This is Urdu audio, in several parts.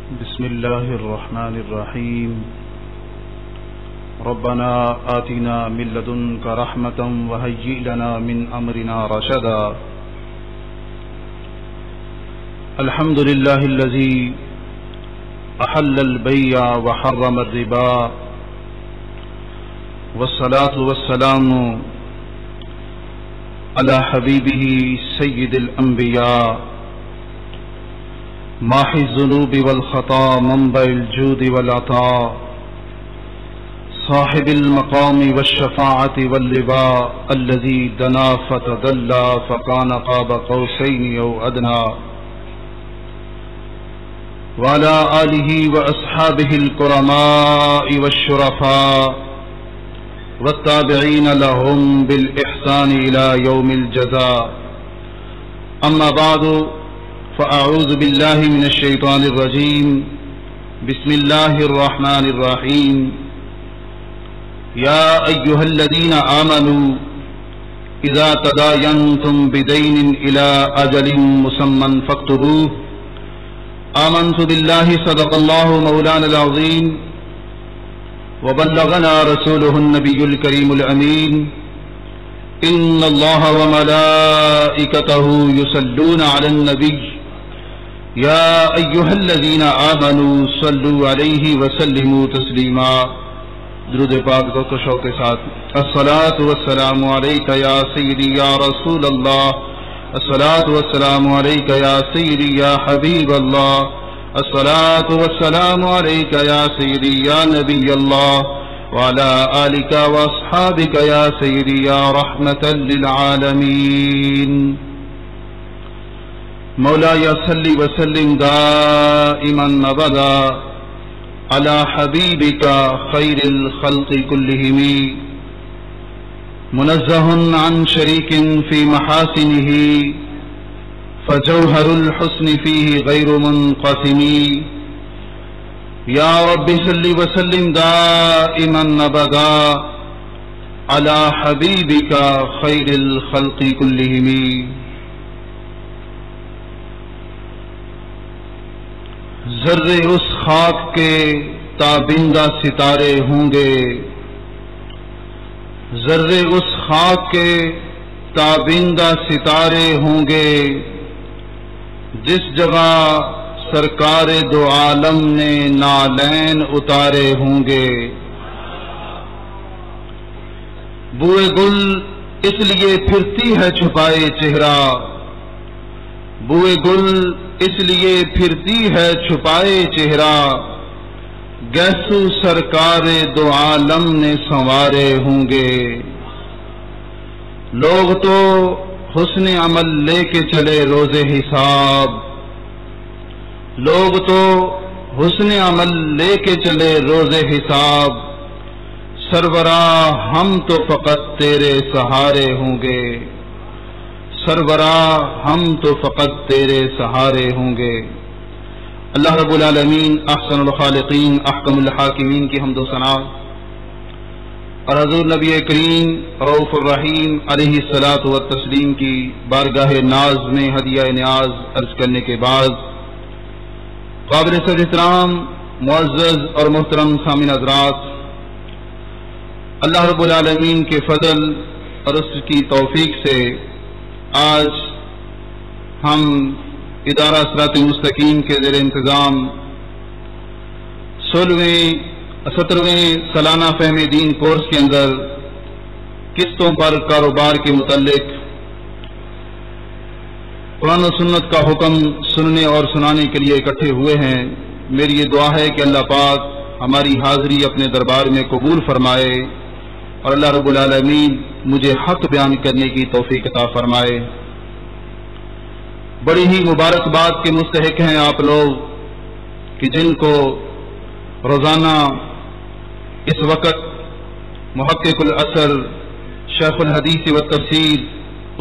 بسم الله الرحمن الرحيم. ربنا آتنا من لدنك رحمة وهيئ لنا من أمرنا رشدا. الحمد لله الذي أحل البيع وحرم الربا، والصلاة والسلام على حبيبه سيد الأنبياء، ماحي الذنوب والخطا، منبع الجود والعطاء، صاحب المقام والشفاعة واللواء، الذي دنا فتدلى فكان قاب قوسين أو أدنى، وعلى آله وأصحابه الكرماء والشرفاء، والتابعين لهم بالإحسان إلى يوم الجزاء. أما بعد، فأعوذ بالله من الشيطان الرجيم. بسم الله الرحمن الرحيم. يا أيها الذين آمنوا إذا تداينتم بدين إلى أجل مسمى فاكتبوه. آمنت بالله صدق الله مولانا العظيم، وبلغنا رسوله النبي الكريم الأمين. إن الله وملائكته يصلون على النبي يا أيها الذين آمنوا صلوا عليه وسلموا تسلیما. درود پاک ذوق و شوق کے ساتھ. الصلاة والسلام علیک یا سیدی یا رسول اللہ، الصلاة والسلام علیک یا سیدی یا حبیب اللہ، الصلاة والسلام علیک یا سیدی یا نبی اللہ، وعلى آلك واصحابك يا سيدي يا رحمة للعالمين. مولاي صل وسلم دائما أبدا على حبيبك خير الخلق كلهم، منزه عن شريك في محاسنه، فجوهر الحسن فيه غير منقسم. یا رب صلی وسلم دائما ابدا علی حبیبک خیر الخلق کلہم. ذرے اس خاک کے تابندہ ستارے ہوں گے، ذرے اس خاک کے تابندہ ستارے ہوں گے، جس جگہ سرکار دو عالم نے نالین اتارے ہوں گے. بوئے گل اس لیے پھرتی ہے چھپائے چہرہ، بوئے گل اس لیے پھرتی ہے چھپائے چہرہ، گیسو سرکار دو عالم نے سنوارے ہوں گے. لوگ تو حسن عمل لے کے چلے روز حساب، لوگ تو حسن عمل لے کے چلے روز حساب، سربراہ ہم تو فقط تیرے سہارے ہوں گے، سربراہ ہم تو فقط تیرے سہارے ہوں گے. اللہ رب العالمین احسن الخالقین احکم الحاکمین کی حمد و ثنا اور حضور نبی کریم رؤوف الرحیم علیہ الصلاۃ والتسلیم کی بارگاہ ناز میں ہدیہ نیاز عرض کرنے کے بعد، قابل صدر احترام معزز اور محترم سامعین حضرات، اللہ رب العالمین کے فضل اور اس کی توفیق سے آج ہم ادارہ صراط مستقیم کے زیر انتظام 17ویں سالانہ فہم دین کورس کے اندر قسطوں پر کاروبار کے متعلق قرآن و سنت کا حکم سننے اور سنانے کے لیے اکٹھے ہوئے ہیں. میری یہ دعا ہے کہ اللہ پاک ہماری حاضری اپنے دربار میں قبول فرمائے اور اللہ رب العالمین مجھے حق بیان کرنے کی توفیق عطا فرمائے. بڑی ہی مبارکباد کے مستحق ہیں آپ لوگ کہ جن کو روزانہ اس وقت محقق الاثر شیخ الحدیث والتفسیر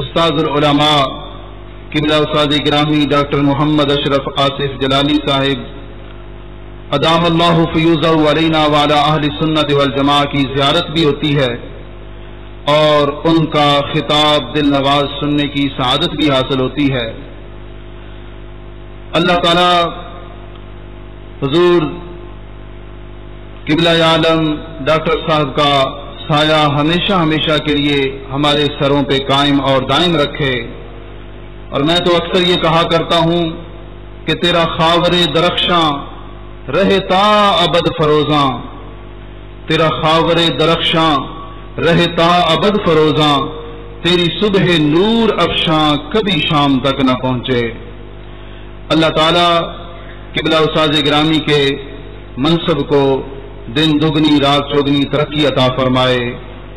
استاد العلماء قبلہ استاد گرامی ڈاکٹر محمد اشرف آصف جلالی صاحب ادام اللہ فیوزہ علینا وعلی اہل سنت والجماعہ کی زیارت بھی ہوتی ہے اور ان کا خطاب دل نواز سننے کی سعادت بھی حاصل ہوتی ہے. اللہ تعالیٰ حضور قبلہ عالم ڈاکٹر صاحب کا سایہ ہمیشہ ہمیشہ کے لیے ہمارے سروں پہ قائم اور دائم رکھے۔ اور میں تو اکثر یہ کہا کرتا ہوں کہ تیرا خاور درخشاں رہے تا ابد فروزاں، تیرا خاور درخشاں رہے تا ابد فروزاں، تیری صبح نور افشاں کبھی شام تک نہ پہنچے۔ اللہ تعالیٰ قبلہ استاذ گرامی کے منصب کو دن دگنی رات چوگنی ترقی عطا فرمائے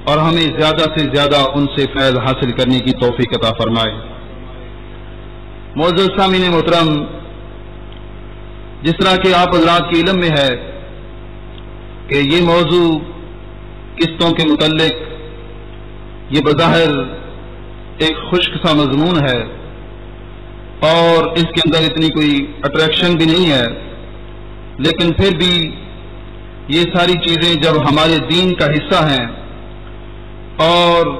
اور ہمیں زیادہ سے زیادہ ان سے فیض حاصل کرنے کی توفیق عطا فرمائے۔ معزز سامعین محترم، جس طرح کہ آپ حضرات کے علم میں ہے کہ یہ موضوع قسطوں کے متعلق یہ بظاہر ایک خشک سا مضمون ہے اور اس کے اندر اتنی کوئی اٹریکشن بھی نہیں ہے، لیکن پھر بھی یہ ساری چیزیں جب ہمارے دین کا حصہ ہیں اور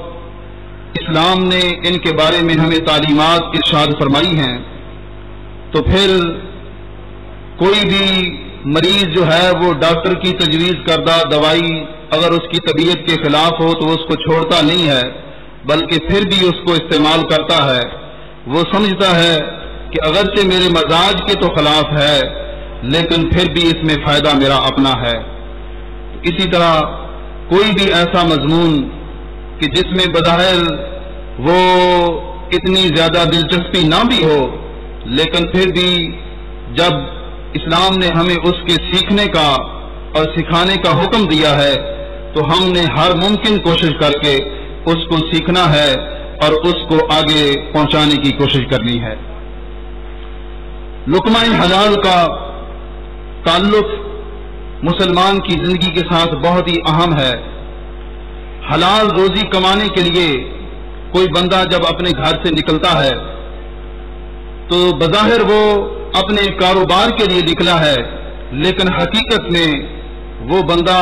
اسلام نے ان کے بارے میں ہمیں تعلیمات ارشاد فرمائی ہیں، تو پھر کوئی بھی مریض جو ہے وہ ڈاکٹر کی تجویز کردہ دوائی اگر اس کی طبیعت کے خلاف ہو تو اس کو چھوڑتا نہیں ہے، بلکہ پھر بھی اس کو استعمال کرتا ہے۔ وہ سمجھتا ہے کہ اگرچہ میرے مزاج کے تو خلاف ہے لیکن پھر بھی اس میں فائدہ میرا اپنا ہے۔ اسی طرح کوئی بھی ایسا مضمون کہ جس میں بظاہر وہ اتنی زیادہ دلچسپی نہ بھی ہو، لیکن پھر بھی جب اسلام نے ہمیں اس کے سیکھنے کا اور سکھانے کا حکم دیا ہے تو ہم نے ہر ممکن کوشش کر کے اس کو سیکھنا ہے اور اس کو آگے پہنچانے کی کوشش کرنی ہے۔ لقمہ حلال کا تعلق مسلمان کی زندگی کے ساتھ بہت ہی اہم ہے۔ حلال روزی کمانے کے لیے کوئی بندہ جب اپنے گھر سے نکلتا ہے تو بظاہر وہ اپنے کاروبار کے لیے نکلا ہے، لیکن حقیقت میں وہ بندہ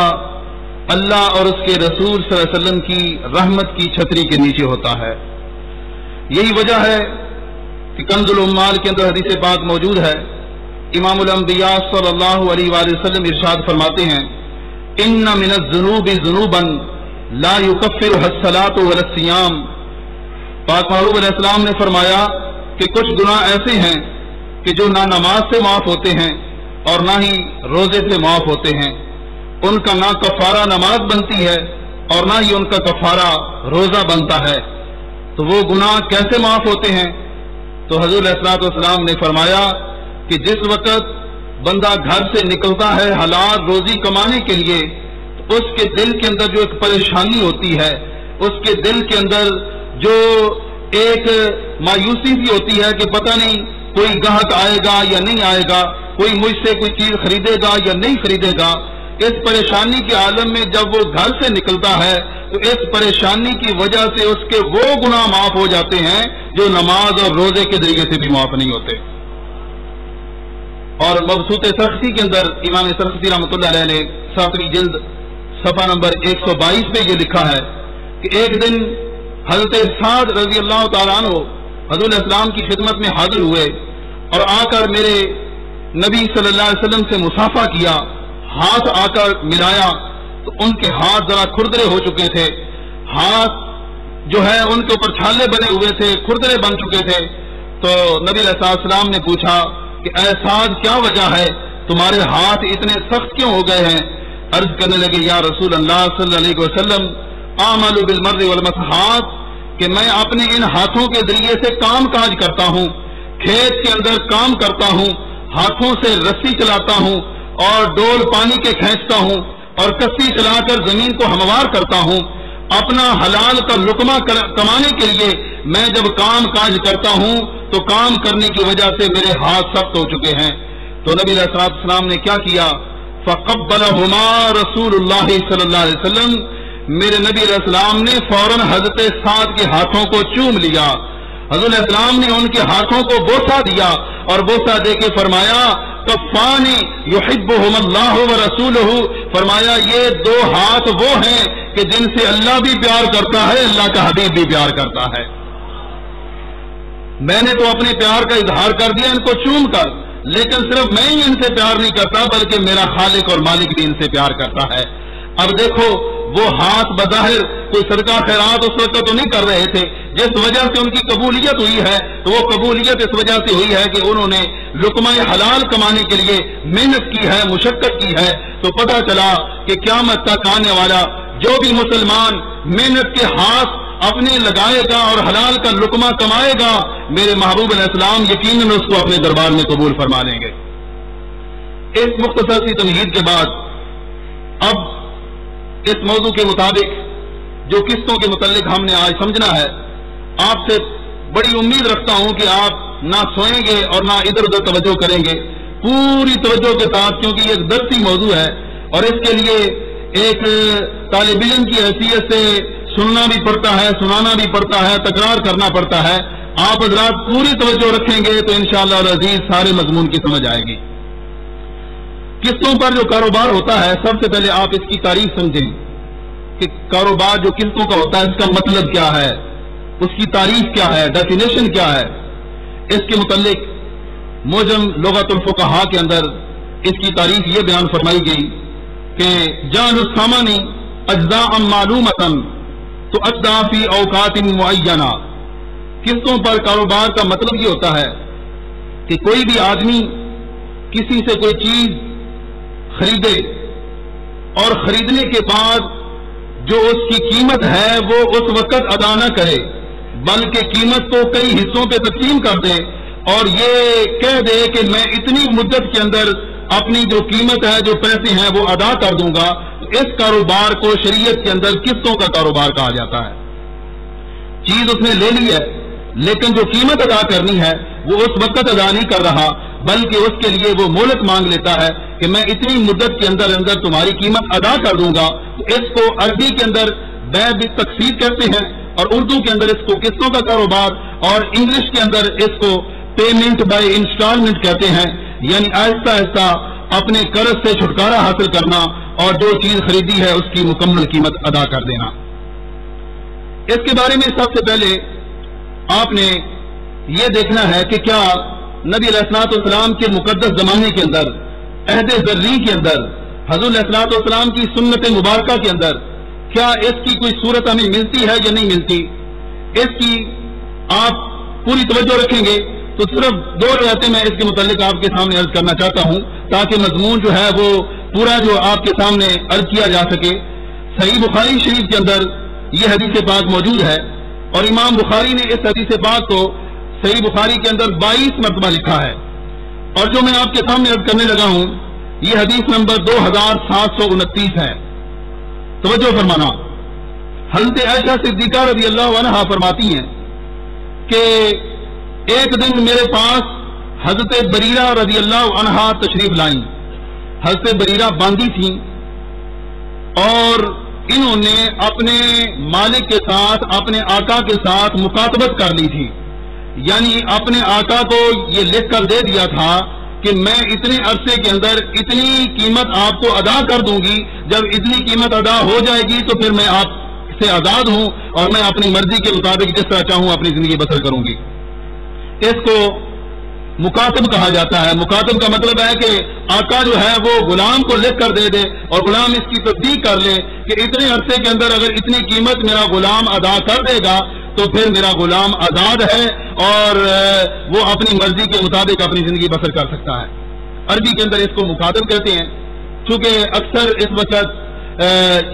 اللہ اور اس کے رسول صلی اللہ علیہ وسلم کی رحمت کی چھتری کے نیچے ہوتا ہے۔ یہی وجہ ہے کہ کنز العمال کے اندر حدیث پاک موجود ہے، امام الانبیاء صلی اللہ علیہ وآلہ وسلم ارشاد فرماتے ہیں، ان من الذنوب ذنوبا لا یکفرها الصلاۃ ولا الصیام۔ پاک محبوب علیہ السلام نے فرمایا کہ کچھ گناہ ایسے ہیں کہ جو نہ نماز سے معاف ہوتے ہیں اور نہ ہی روزے سے معاف ہوتے ہیں، ان کا نہ کفارہ نماز بنتی ہے اور نہ ہی ان کا کفارہ روزہ بنتا ہے۔ تو وہ گناہ کیسے معاف ہوتے ہیں؟ تو حضور علیہ الصلوۃ والسلام نے فرمایا کہ جس وقت بندہ گھر سے نکلتا ہے حلال روزی کمانے کے لیے تو اس کے دل کے اندر جو ایک پریشانی ہوتی ہے، اس کے دل کے اندر جو ایک مایوسی سی ہوتی ہے کہ پتہ نہیں کوئی گاہک آئے گا یا نہیں آئے گا، کوئی مجھ سے کوئی چیز خریدے گا یا نہیں خریدے گا، اس پریشانی کے عالم میں جب وہ گھر سے نکلتا ہے تو اس پریشانی کی وجہ سے اس کے وہ گناہ معاف ہو جاتے ہیں جو نماز اور روزے کے ذریعے سے بھی معاف نہیں ہوتے۔ اور مبسوط سرخسی کے اندر امام سرخسی رحمۃ اللہ علیہ نے 7ویں جلد صفحہ نمبر 122 پہ یہ لکھا ہے کہ ایک دن حضرت سعد رضی اللہ تعالیٰ عنہ حضور السلام کی خدمت میں حاضر ہوئے اور آ کر میرے نبی صلی اللہ علیہ وسلم سے مصافحہ کیا، ہاتھ آ کر ملایا تو ان کے ہاتھ ذرا کھردرے ہو چکے تھے، ہاتھ جو ہے ان کے اوپر چھالے بنے ہوئے تھے، کھردرے بن چکے تھے۔ تو نبی علیہ السلام نے پوچھا کہ اے سعد کیا وجہ ہے، تمہارے ہاتھ اتنے سخت کیوں ہو گئے ہیں؟ عرض کرنے لگے یا رسول اللہ صلی اللہ علیہ وسلم اعمل بالمر والمسحات، کہ میں اپنے ان ہاتھوں کے ذریعے سے کام کاج کرتا ہوں، کھیت کے اندر کام کرتا ہوں، ہاتھوں سے رسی چلاتا ہوں اور ڈول پانی کے کھینچتا ہوں اور کسی چلا کر زمین کو ہموار کرتا ہوں۔ اپنا حلال کا لقمہ کمانے کے لیے میں جب کام کاج کرتا ہوں تو کام کرنے کی وجہ سے میرے ہاتھ سخت ہو چکے ہیں۔ تو نبی علیہ السلام نے کیا کیا؟ فقبلہما رسول اللہ صلی اللہ علیہ وسلم، میرے نبی علیہ السلام نے فوراً حضرت سعد کے ہاتھوں کو چوم لیا۔ حضور علیہ السلام نے ان کے ہاتھوں کو بوسہ دیا اور بوسہ دے کے فرمایا کفانی یحبہم اللہ ورسولہ، فرمایا یہ دو ہاتھ وہ ہیں کہ جن سے اللہ بھی پیار کرتا ہے، اللہ کا حبیب بھی پیار کرتا ہے۔ میں نے تو اپنے پیار کا اظہار کر دیا ان کو چوم کر، لیکن صرف میں ہی ان سے پیار نہیں کرتا بلکہ میرا خالق اور مالک بھی ان سے پیار کرتا ہے۔ اب دیکھو وہ ہاتھ بظاہر کوئی صدقہ خیرات اس وقت تو نہیں کر رہے تھے، جس وجہ سے ان کی قبولیت ہوئی ہے تو وہ قبولیت اس وجہ سے ہوئی ہے کہ انہوں نے لقمہ حلال کمانے کے لیے محنت کی ہے، مشقت کی ہے۔ تو پتہ چلا کہ قیامت تک آنے والا جو بھی مسلمان محنت کے ہاتھ اپنے لگائے گا اور حلال کا لقمہ کمائے گا، میرے محبوب علیہ السلام یقیناً اس کو اپنے دربار میں قبول فرما لیں گے۔ اس مختصر سی تمہید کے بعد اب اس موضوع کے مطابق جو قسطوں کے متعلق ہم نے آج سمجھنا ہے، آپ سے بڑی امید رکھتا ہوں کہ آپ نہ سوئیں گے اور نہ ادھر ادھر توجہ کریں گے، پوری توجہ کے ساتھ، کیونکہ یہ ایک درسی موضوع ہے اور اس کے لیے ایک طالب علم کی حیثیت سے سننا بھی پڑتا ہے، سنانا بھی پڑتا ہے، تکرار کرنا پڑتا ہے۔ آپ حضرات پوری توجہ رکھیں گے تو انشاءاللہ العزیز سارے مضمون کی سمجھ آئے گی۔ قسطوں پر جو کاروبار ہوتا ہے، سب سے پہلے آپ اس کی تعریف سمجھیں کہ کاروبار جو قسطوں کا ہوتا ہے اس کا مطلب کیا ہے، اس کی تعریف کیا ہے، ڈیفینیشن کیا ہے۔ اس کے متعلق معجم لغت الفقہاء کے اندر اس کی تعریف یہ بیان فرمائی گئی کہ جعل الثمن اجزاء معلومۃ تؤدى فی اوقات معینہ۔ قسطوں پر کاروبار کا مطلب یہ ہوتا ہے کہ کوئی بھی آدمی کسی سے کوئی چیز خریدے اور خریدنے کے بعد جو اس کی قیمت ہے وہ اس وقت ادا نہ کرے، بلکہ قیمت کو کئی حصوں پہ تقسیم کر دے اور یہ کہہ دے کہ میں اتنی مدت کے اندر اپنی جو قیمت ہے، جو پیسے ہیں وہ ادا کر دوں گا۔ اس کاروبار کو شریعت کے اندر قسطوں کا کاروبار کہا جاتا ہے۔ چیز اس نے لے لی ہے لیکن جو قیمت ادا کرنی ہے وہ اس وقت ادا نہیں کر رہا، بلکہ اس کے لیے وہ مہلت مانگ لیتا ہے کہ میں اتنی مدت کے اندر اندر تمہاری قیمت ادا کر دوں گا۔ اس کو عربی کے اندر بیع بالتقسیط کہتے ہیں اور اردو کے اندر اس کو قسطوں کا کاروبار اور انگلش کے اندر اس کو پیمنٹ بائی انسٹالمنٹ کہتے ہیں، یعنی آہستہ آہستہ اپنے قرض سے چھٹکارا حاصل کرنا اور جو چیز خریدی ہے اس کی مکمل قیمت ادا کر دینا۔ اس کے بارے میں سب سے پہلے آپ نے یہ دیکھنا ہے کہ کیا نبی علیہ الصلوۃ والسلام کے مقدس زمانے کے اندر، عہد ذری کے اندر، حضور علیہ الصلوۃ والسلام کی سنت مبارکہ کے اندر کیا اس کی کوئی صورت ہمیں ملتی ہے یا نہیں ملتی۔ اس کی آپ پوری توجہ رکھیں گے تو صرف دو روایتیں میں اس کے متعلق آپ کے سامنے عرض کرنا چاہتا ہوں تاکہ مضمون جو ہے وہ پورا جو آپ کے سامنے عرض کیا جا سکے۔ صحیح بخاری شریف کے اندر یہ حدیث پاک موجود ہے اور امام بخاری نے اس حدیث پاک کو صحیح بخاری کے اندر 22 مرتبہ لکھا ہے، اور جو میں آپ کے سامنے عرض کرنے لگا ہوں یہ حدیث نمبر 2729 ہے۔ توجہ فرمانا، حضرت عائشہ صدیقہ رضی اللہ عنہا فرماتی ہیں کہ ایک دن میرے پاس حضرت بریرہ رضی اللہ عنہا تشریف لائیں۔ حضرت بریرہ باندھی تھیں اور انہوں نے اپنے مالک کے ساتھ، اپنے آقا کے ساتھ مکاتبت کر لی تھی، یعنی اپنے آقا کو یہ لکھ کر دے دیا تھا کہ میں اتنے عرصے کے اندر اتنی قیمت آپ کو ادا کر دوں گی، جب اتنی قیمت ادا ہو جائے گی تو پھر میں آپ سے آزاد ہوں اور میں اپنی مرضی کے مطابق جس طرح چاہوں اپنی زندگی بسر کروں گی۔ اس کو مکاتب کہا جاتا ہے۔ مکاتب کا مطلب ہے کہ آقا جو ہے وہ غلام کو لکھ کر دے دے اور غلام اس کی تصدیق کر لے کہ اتنے عرصے کے اندر اگر اتنی قیمت میرا غلام ادا کر دے گا تو پھر میرا غلام آزاد ہے اور وہ اپنی مرضی کے مطابق اپنی زندگی بسر کر سکتا ہے۔ عربی کے اندر اس کو مکاتب کہتے ہیں۔ چونکہ اکثر اس وقت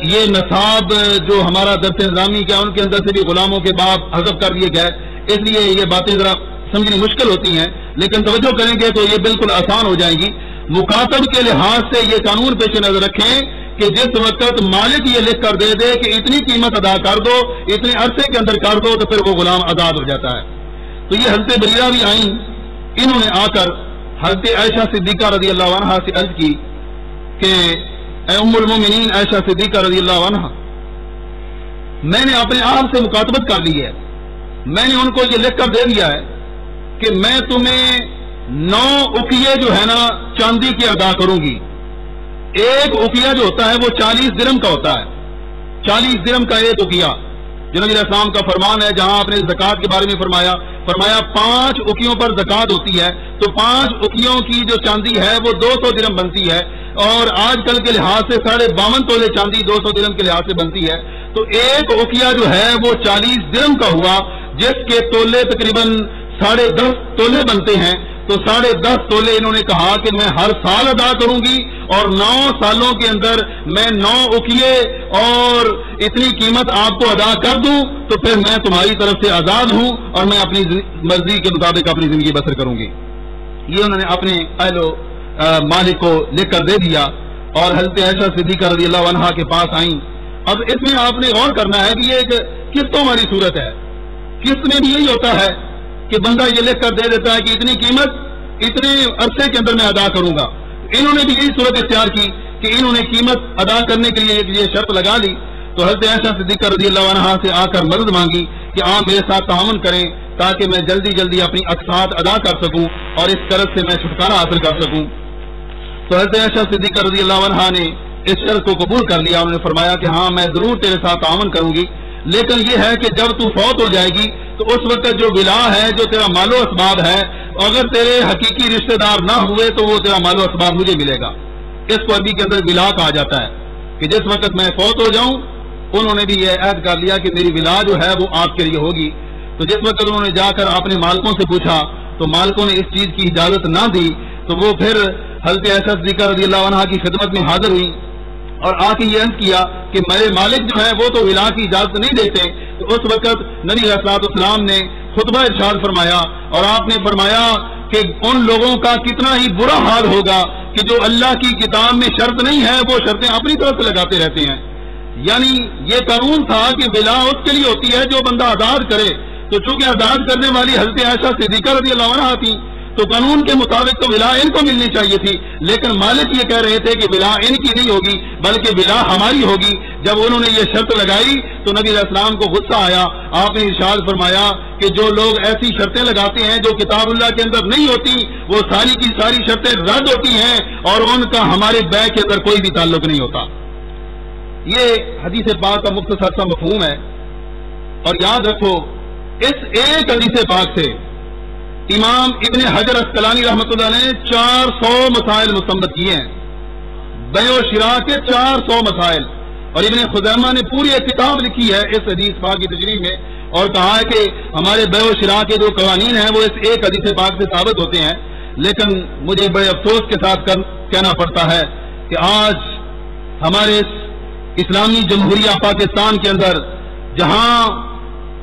یہ نصاب جو ہمارا درس نظامی کیا ان کے اندر سے بھی غلاموں کے باب حذف کر دیے گئے، اس لیے یہ باتیں ذرا سمجھنی مشکل ہوتی ہیں، لیکن توجہ کریں گے تو یہ بالکل آسان ہو جائیں گی۔ مکاتب کے لحاظ سے یہ قانون پیش نظر رکھیں کہ جس وقت مالک یہ لکھ کر دے دے کہ اتنی قیمت ادا کر دو، اتنے عرصے کے اندر کر دو، تو پھر وہ غلام آزاد ہو جاتا ہے۔ تو یہ حضرت بریرہ بھی آئیں، انہوں نے آ کر حضرت عائشہ صدیقہ رضی اللہ عنہا سے عرض کی کہ اے ام المومنین عائشہ صدیقہ رضی اللہ عنہا، میں نے اپنے آپ سے مکاتبت کر لی ہے، میں نے ان کو یہ لکھ کر دے دیا ہے کہ میں تمہیں 9 اقیے جو ہے نا چاندی کے ادا کروں گی۔ ایک اقیہ جو ہوتا ہے وہ 40 درہم کا ہوتا ہے، 40 درہم کا ایک اقیہ، جو نبی علیہ السلام کا فرمان ہے، جہاں آپ نے زکوٰۃ کے بارے میں فرمایا 5 اکیوں پر زکوٰۃ ہوتی ہے، تو 5 اکیوں کی جو چاندی ہے وہ 200 درہم بنتی ہے، اور آج کل کے لحاظ سے 52.5 تولے چاندی 200 درہم کے لحاظ سے بنتی ہے، تو ایک اکیا جو ہے وہ 40 درہم کا ہوا، جس کے تولے تقریباً 10.5 تولے بنتے ہیں۔ تو 10.5 تولے انہوں نے کہا کہ میں ہر سال ادا کروں گی، اور 9 سالوں کے اندر میں 9 اکیے اور اتنی قیمت آپ کو ادا کر دوں تو پھر میں تمہاری طرف سے آزاد ہوں، اور میں اپنی مرضی کے مطابق اپنی زندگی بسر کروں گی۔ یہ انہوں نے اپنے اہل و مالک کو لکھ کر دے دیا، اور حضرت عائشہ صدیقہ رضی اللہ عنہا کے پاس آئیں۔ اب اس میں آپ نے غور کرنا ہے کہ یہ ایک قسطوں والی صورت ہے۔ قسط میں بھی یہی ہوتا ہے کہ بندہ یہ لکھ کر دے دیتا ہے کہ اتنی قیمت اتنے عرصے کے اندر میں ادا کروں گا۔ انہوں نے بھی یہی صورت اختیار کی کہ انہوں نے قیمت ادا کرنے کے لیے یہ شرط لگا لی، تو حضرت عائشہ صدیقہ رضی اللہ عنہا سے آ کر مدد مانگی کہ آپ میرے ساتھ تعاون کریں تاکہ میں جلدی جلدی اپنی اقساط ادا کر سکوں اور اس قرض سے میں چھٹکارا حاصل کر سکوں۔ تو حضرت عائشہ صدیقہ رضی اللہ عنہا نے اس شرط کو قبول کر لیا۔ انہوں نے فرمایا کہ ہاں میں ضرور تیرے ساتھ تعاون کروں گی، لیکن یہ ہے کہ جب تو فوت ہو جائے گی تو اس وقت جو ولا ہے، جو تیرا مال و اسباب ہے، اگر تیرے حقیقی رشتہ دار نہ ہوئے تو وہ تیرا مال و اسباب مجھے ملے گا۔ اس کو عربی کے اندر ولا کہا جاتا ہے کہ جس وقت میں فوت ہو جاؤں، انہوں نے بھی یہ عہد کر لیا کہ میری ولا جو ہے وہ آپ کے لیے ہوگی۔ تو جس وقت انہوں نے جا کر اپنے مالکوں سے پوچھا تو مالکوں نے اس چیز کی اجازت نہ دی، تو وہ پھر حضرت عائشہ صدیقہ رضی اللہ عنہا کی خدمت میں حاضر ہوئی اور آ کے یہ عرض کیا کہ میرے مالک جو ہے وہ تو ولا کی اجازت نہیں دیتے۔ تو اس وقت نبی علیہ السلام نے خطبہ ارشاد فرمایا، اور آپ نے فرمایا کہ ان لوگوں کا کتنا ہی برا حال ہوگا کہ جو اللہ کی کتاب میں شرط نہیں ہے وہ شرطیں اپنی طرف سے لگاتے رہتے ہیں۔ یعنی یہ قانون تھا کہ ولا اس کے لیے ہوتی ہے جو بندہ آزاد کرے، تو چونکہ آزاد کرنے والی حضرت عائشہ صدیقہ رضی اللہ عنہا تھی تو قانون کے مطابق تو ولا ان کو ملنی چاہیے تھی، لیکن مالک یہ کہہ رہے تھے کہ ولا ان کی نہیں ہوگی بلکہ ولا ہماری ہوگی۔ جب انہوں نے یہ شرط لگائی تو نبی علیہ السلام کو غصہ آیا۔ آپ نے ارشاد فرمایا کہ جو لوگ ایسی شرطیں لگاتے ہیں جو کتاب اللہ کے اندر نہیں ہوتی، وہ ساری کی ساری شرطیں رد ہوتی ہیں اور ان کا ہمارے بیع کے اندر کوئی بھی تعلق نہیں ہوتا۔ یہ حدیث پاک کا مختصر سا مفہوم ہے، اور یاد رکھو اس ایک حدیث پاک سے امام ابن حجر اسقلانی رحمۃ اللہ نے 400 مسائل مستنبط کیے ہیں، بیع و شراء کے 400 مسائل، اور ابن خزیمہ نے پوری ایک کتاب لکھی ہے اس حدیث پاک کی تشریح میں، اور کہا ہے کہ ہمارے بیع و شراء کے جو قوانین ہیں وہ اس ایک حدیث پاک سے ثابت ہوتے ہیں۔ لیکن مجھے بڑے افسوس کے ساتھ کہنا پڑتا ہے کہ آج ہمارے اسلامی جمہوریہ پاکستان کے اندر، جہاں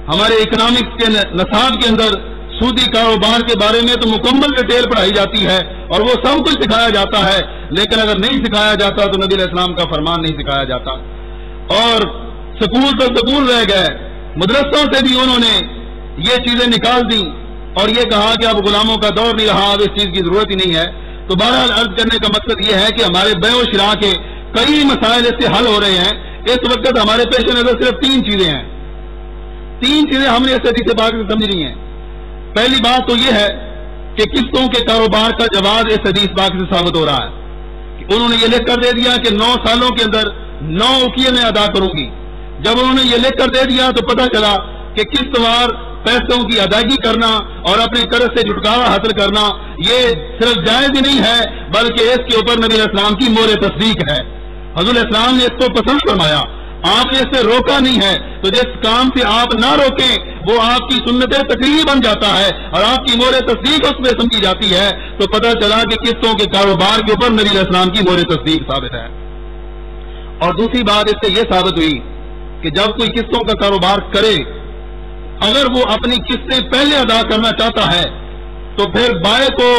ہمارے اکنامکس کے نصاب کے اندر سودی کاروبار کے بارے میں تو مکمل ڈیٹیل پڑھائی جاتی ہے اور وہ سب کچھ سکھایا جاتا ہے، لیکن اگر نہیں سکھایا جاتا تو نبی علیہ السلام کا فرمان نہیں سکھایا جاتا، اور سکول تو سکول رہ گئے، مدرسوں سے بھی انہوں نے یہ چیزیں نکال دی اور یہ کہا کہ اب غلاموں کا دور نہیں رہا، اب اس چیز کی ضرورت ہی نہیں ہے۔ تو بہرحال عرض کرنے کا مقصد یہ ہے کہ ہمارے بیع و شراء کے کئی مسائل اس سے حل ہو رہے ہیں۔ اس وقت ہمارے پیش نظر صرف 3 چیزیں ہیں، 3 چیزیں ہم نے اس حدیث پاک سے سمجھنی ہیں۔ پہلی بات تو یہ ہے کہ قسطوں کے کاروبار کا جواز اس حدیث پاک سے ثابت ہو رہا ہے کہ انہوں نے یہ لکھ کر دے دیا کہ 9 سالوں کے اندر 9 اکیے میں ادا کروں گی۔ جب انہوں نے یہ لکھ کر دے دیا تو پتہ چلا کہ قسط وار پیسوں کی ادائیگی کرنا اور اپنے قرض سے چھٹکارا حاصل کرنا یہ صرف جائز ہی نہیں ہے بلکہ اس کے اوپر نبی علیہ السلام کی مہر تصدیق ہے۔ حضور السلام نے اس کو پسند فرمایا، آپ نے اس سے روکا نہیں ہے، تو جس کام سے آپ نہ روکیں وہ آپ کی سنت تقریر بن جاتا ہے اور آپ کی مہر تصدیق اس میں سمجھی جاتی ہے۔ تو پتہ چلا کہ قسطوں کے کاروبار کے اوپر نبی علیہ السلام کی مہر تصدیق ثابت ہے۔ اور دوسری بات اس سے یہ ثابت ہوئی کہ جب کوئی قسطوں کا کاروبار کرے، اگر وہ اپنی قسطیں پہلے ادا کرنا چاہتا ہے تو پھر بائع کو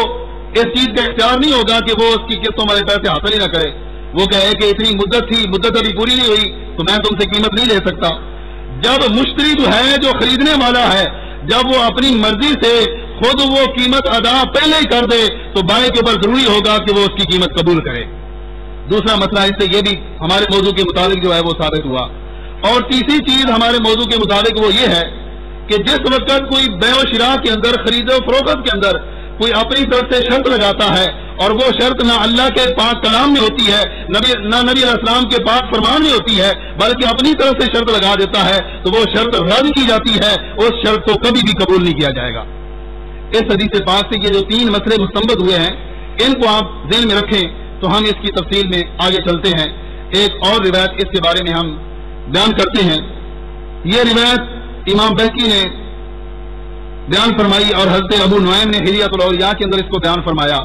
اس چیز کا اختیار نہیں ہوگا کہ وہ اس کی قسطوں والے پیسے حاصل ہی نہ کرے، وہ کہے کہ اتنی مدت تھی، مدت ابھی پوری نہیں ہوئی تو میں تم سے قیمت نہیں لے سکتا۔ جب مشتری جو ہے، جو خریدنے والا ہے، جب وہ اپنی مرضی سے خود وہ قیمت ادا پہلے ہی کر دے تو بائع کے اوپر ضروری ہوگا کہ وہ اس کی قیمت قبول کرے۔ دوسرا مسئلہ اس سے یہ بھی ہمارے موضوع کے مطابق جو ہے وہ ثابت ہوا۔ اور تیسری چیز ہمارے موضوع کے مطابق وہ یہ ہے کہ جس وقت کوئی بیع و شراء کے اندر، خرید و فروخت کے اندر کوئی اپنی طرف سے شرط لگاتا ہے اور وہ شرط نہ اللہ کے پاک کلام میں ہوتی ہے نہ نبی علیہ السلام کے پاک فرمان میں ہوتی ہے، بلکہ اپنی طرف سے شرط لگا دیتا ہے، تو وہ شرط رد کی جاتی ہے، اس شرط کو کبھی بھی قبول نہیں کیا جائے گا۔ اس حدیث پاک سے یہ جو 3 مسئلے مستنبط ہوئے ہیں، ان کو آپ ذہن میں رکھیں تو ہم اس کی تفصیل میں آگے چلتے ہیں۔ ایک اور روایت اس کے بارے میں ہم بیان کرتے ہیں۔ یہ روایت امام بہقی نے بیان فرمائی اور حضرت ابو نعیم نے حلیۃ الاولیاء کے اندر اس کو بیان فرمایا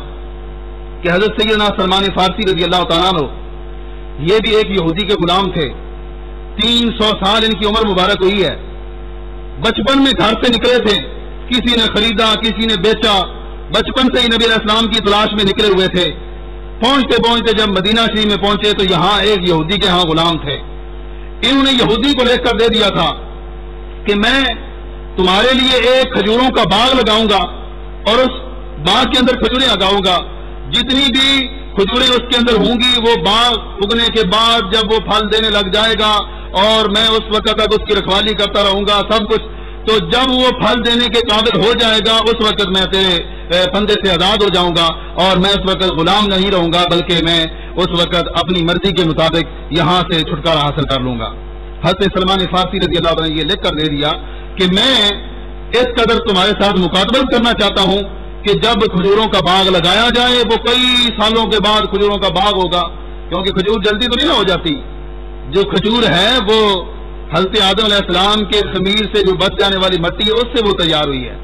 کہ حضرت سیدنا سلمان فارسی رضی اللہ تعالیٰ عنہ یہ بھی ایک یہودی کے غلام تھے، 300 سال ان کی عمر مبارک ہوئی ہے۔ بچپن میں گھر سے نکلے تھے، کسی نے خریدا کسی نے بیچا، بچپن سے ہی نبی علیہ السلام کی تلاش میں نکلے ہوئے تھے۔ پہنچتے پہنچتے جب مدینہ شریف میں پہنچے تو یہاں ایک یہودی کے ہاں غلام تھے۔ انہوں نے یہودی کو لکھ کر دے دیا تھا کہ میں تمہارے لیے ایک کھجوروں کا باغ لگاؤں گا اور اس باغ کے اندر کھجوریں لگاؤں گا، جتنی بھی کھجوریں اس کے اندر ہوں گی وہ باغ اگنے کے بعد جب وہ پھل دینے لگ جائے گا اور میں اس وقت تک اس کی رکھوالی کرتا رہوں گا سب کچھ، تو جب وہ پھل دینے کے قابل ہو جائے گا اس وقت میں تیرے پھندے سے آزاد ہو جاؤں گا اور میں اس وقت غلام نہیں رہوں گا، بلکہ میں اس وقت اپنی مرضی کے مطابق یہاں سے چھٹکارا حاصل کر لوں گا۔ حضرت سلمان فارسی رضی اللہ عنہ نے یہ لکھ کر دے دیا کہ میں اس قدر تمہارے ساتھ مکاتبت کرنا چاہتا ہوں کہ جب کھجوروں کا باغ لگایا جائے وہ کئی سالوں کے بعد کھجوروں کا باغ ہوگا، کیونکہ کھجور جلدی تو نہیں نہ ہو جاتی۔ جو کھجور ہے وہ حضرت آدم علیہ السلام کے خمیر سے جو بچ جانے والی مٹی ہے اس سے وہ تیار ہوئی ہے،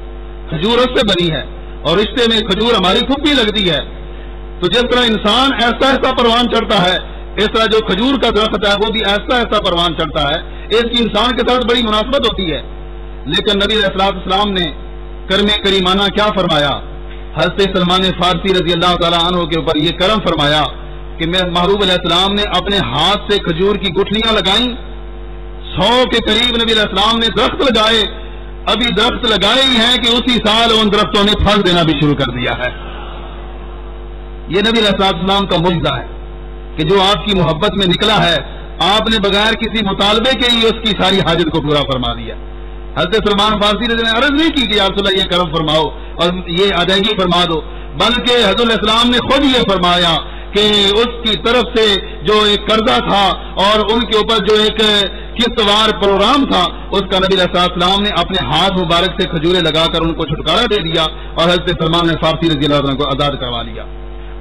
کھجور اس سے بنی ہے، اور رشتے میں کھجور ہماری پھوپھی لگتی ہے۔ تو جس طرح انسان ایسا ایسا پروان چڑھتا ہے، اس طرح جو کھجور کا درخت ہے وہ بھی ایسا ایسا پروان چڑھتا ہے، اس کی انسان کے ساتھ بڑی مناسبت ہوتی ہے۔ لیکن نبی علیہ السلام نے کرم کریمانہ کیا فرمایا؟ حضرت سلمان فارسی رضی اللہ تعالیٰ عنہ کے اوپر یہ کرم فرمایا کہ محبوب علیہ السلام نے اپنے ہاتھ سے کھجور کی گٹھلیاں لگائیں، 100 کے قریب نبی علیہ السلام نے درخت لگائے، ابھی درخت لگائے ہی ہیں کہ اسی سال ان درختوں نے پھل دینا بھی شروع کر دیا ہے۔ یہ نبی علیہ السلام کا معجزہ ہے کہ جو آپ کی محبت میں نکلا ہے، آپ نے بغیر کسی مطالبے کے ہی اس کی ساری حاجت کو پورا فرما دیا۔ حضرت سلمان فارسی نے عرض نہیں کی کہ یا رسول اللہ یہ کرم فرماؤ اور یہ ادائیگی فرما دو، بلکہ حضرت علیہ السلام نے خود یہ فرمایا کہ اس کی طرف سے جو ایک قرضہ تھا اور ان کے اوپر جو ایک قسطوار پروگرام تھا، اس کا نبی علیہ السلام نے اپنے ہاتھ مبارک سے کھجوریں لگا کر ان کو چھٹکارا دے دیا اور حضرت سلمان فارسی رضی اللہ عنہ کو آزاد کروا لیا۔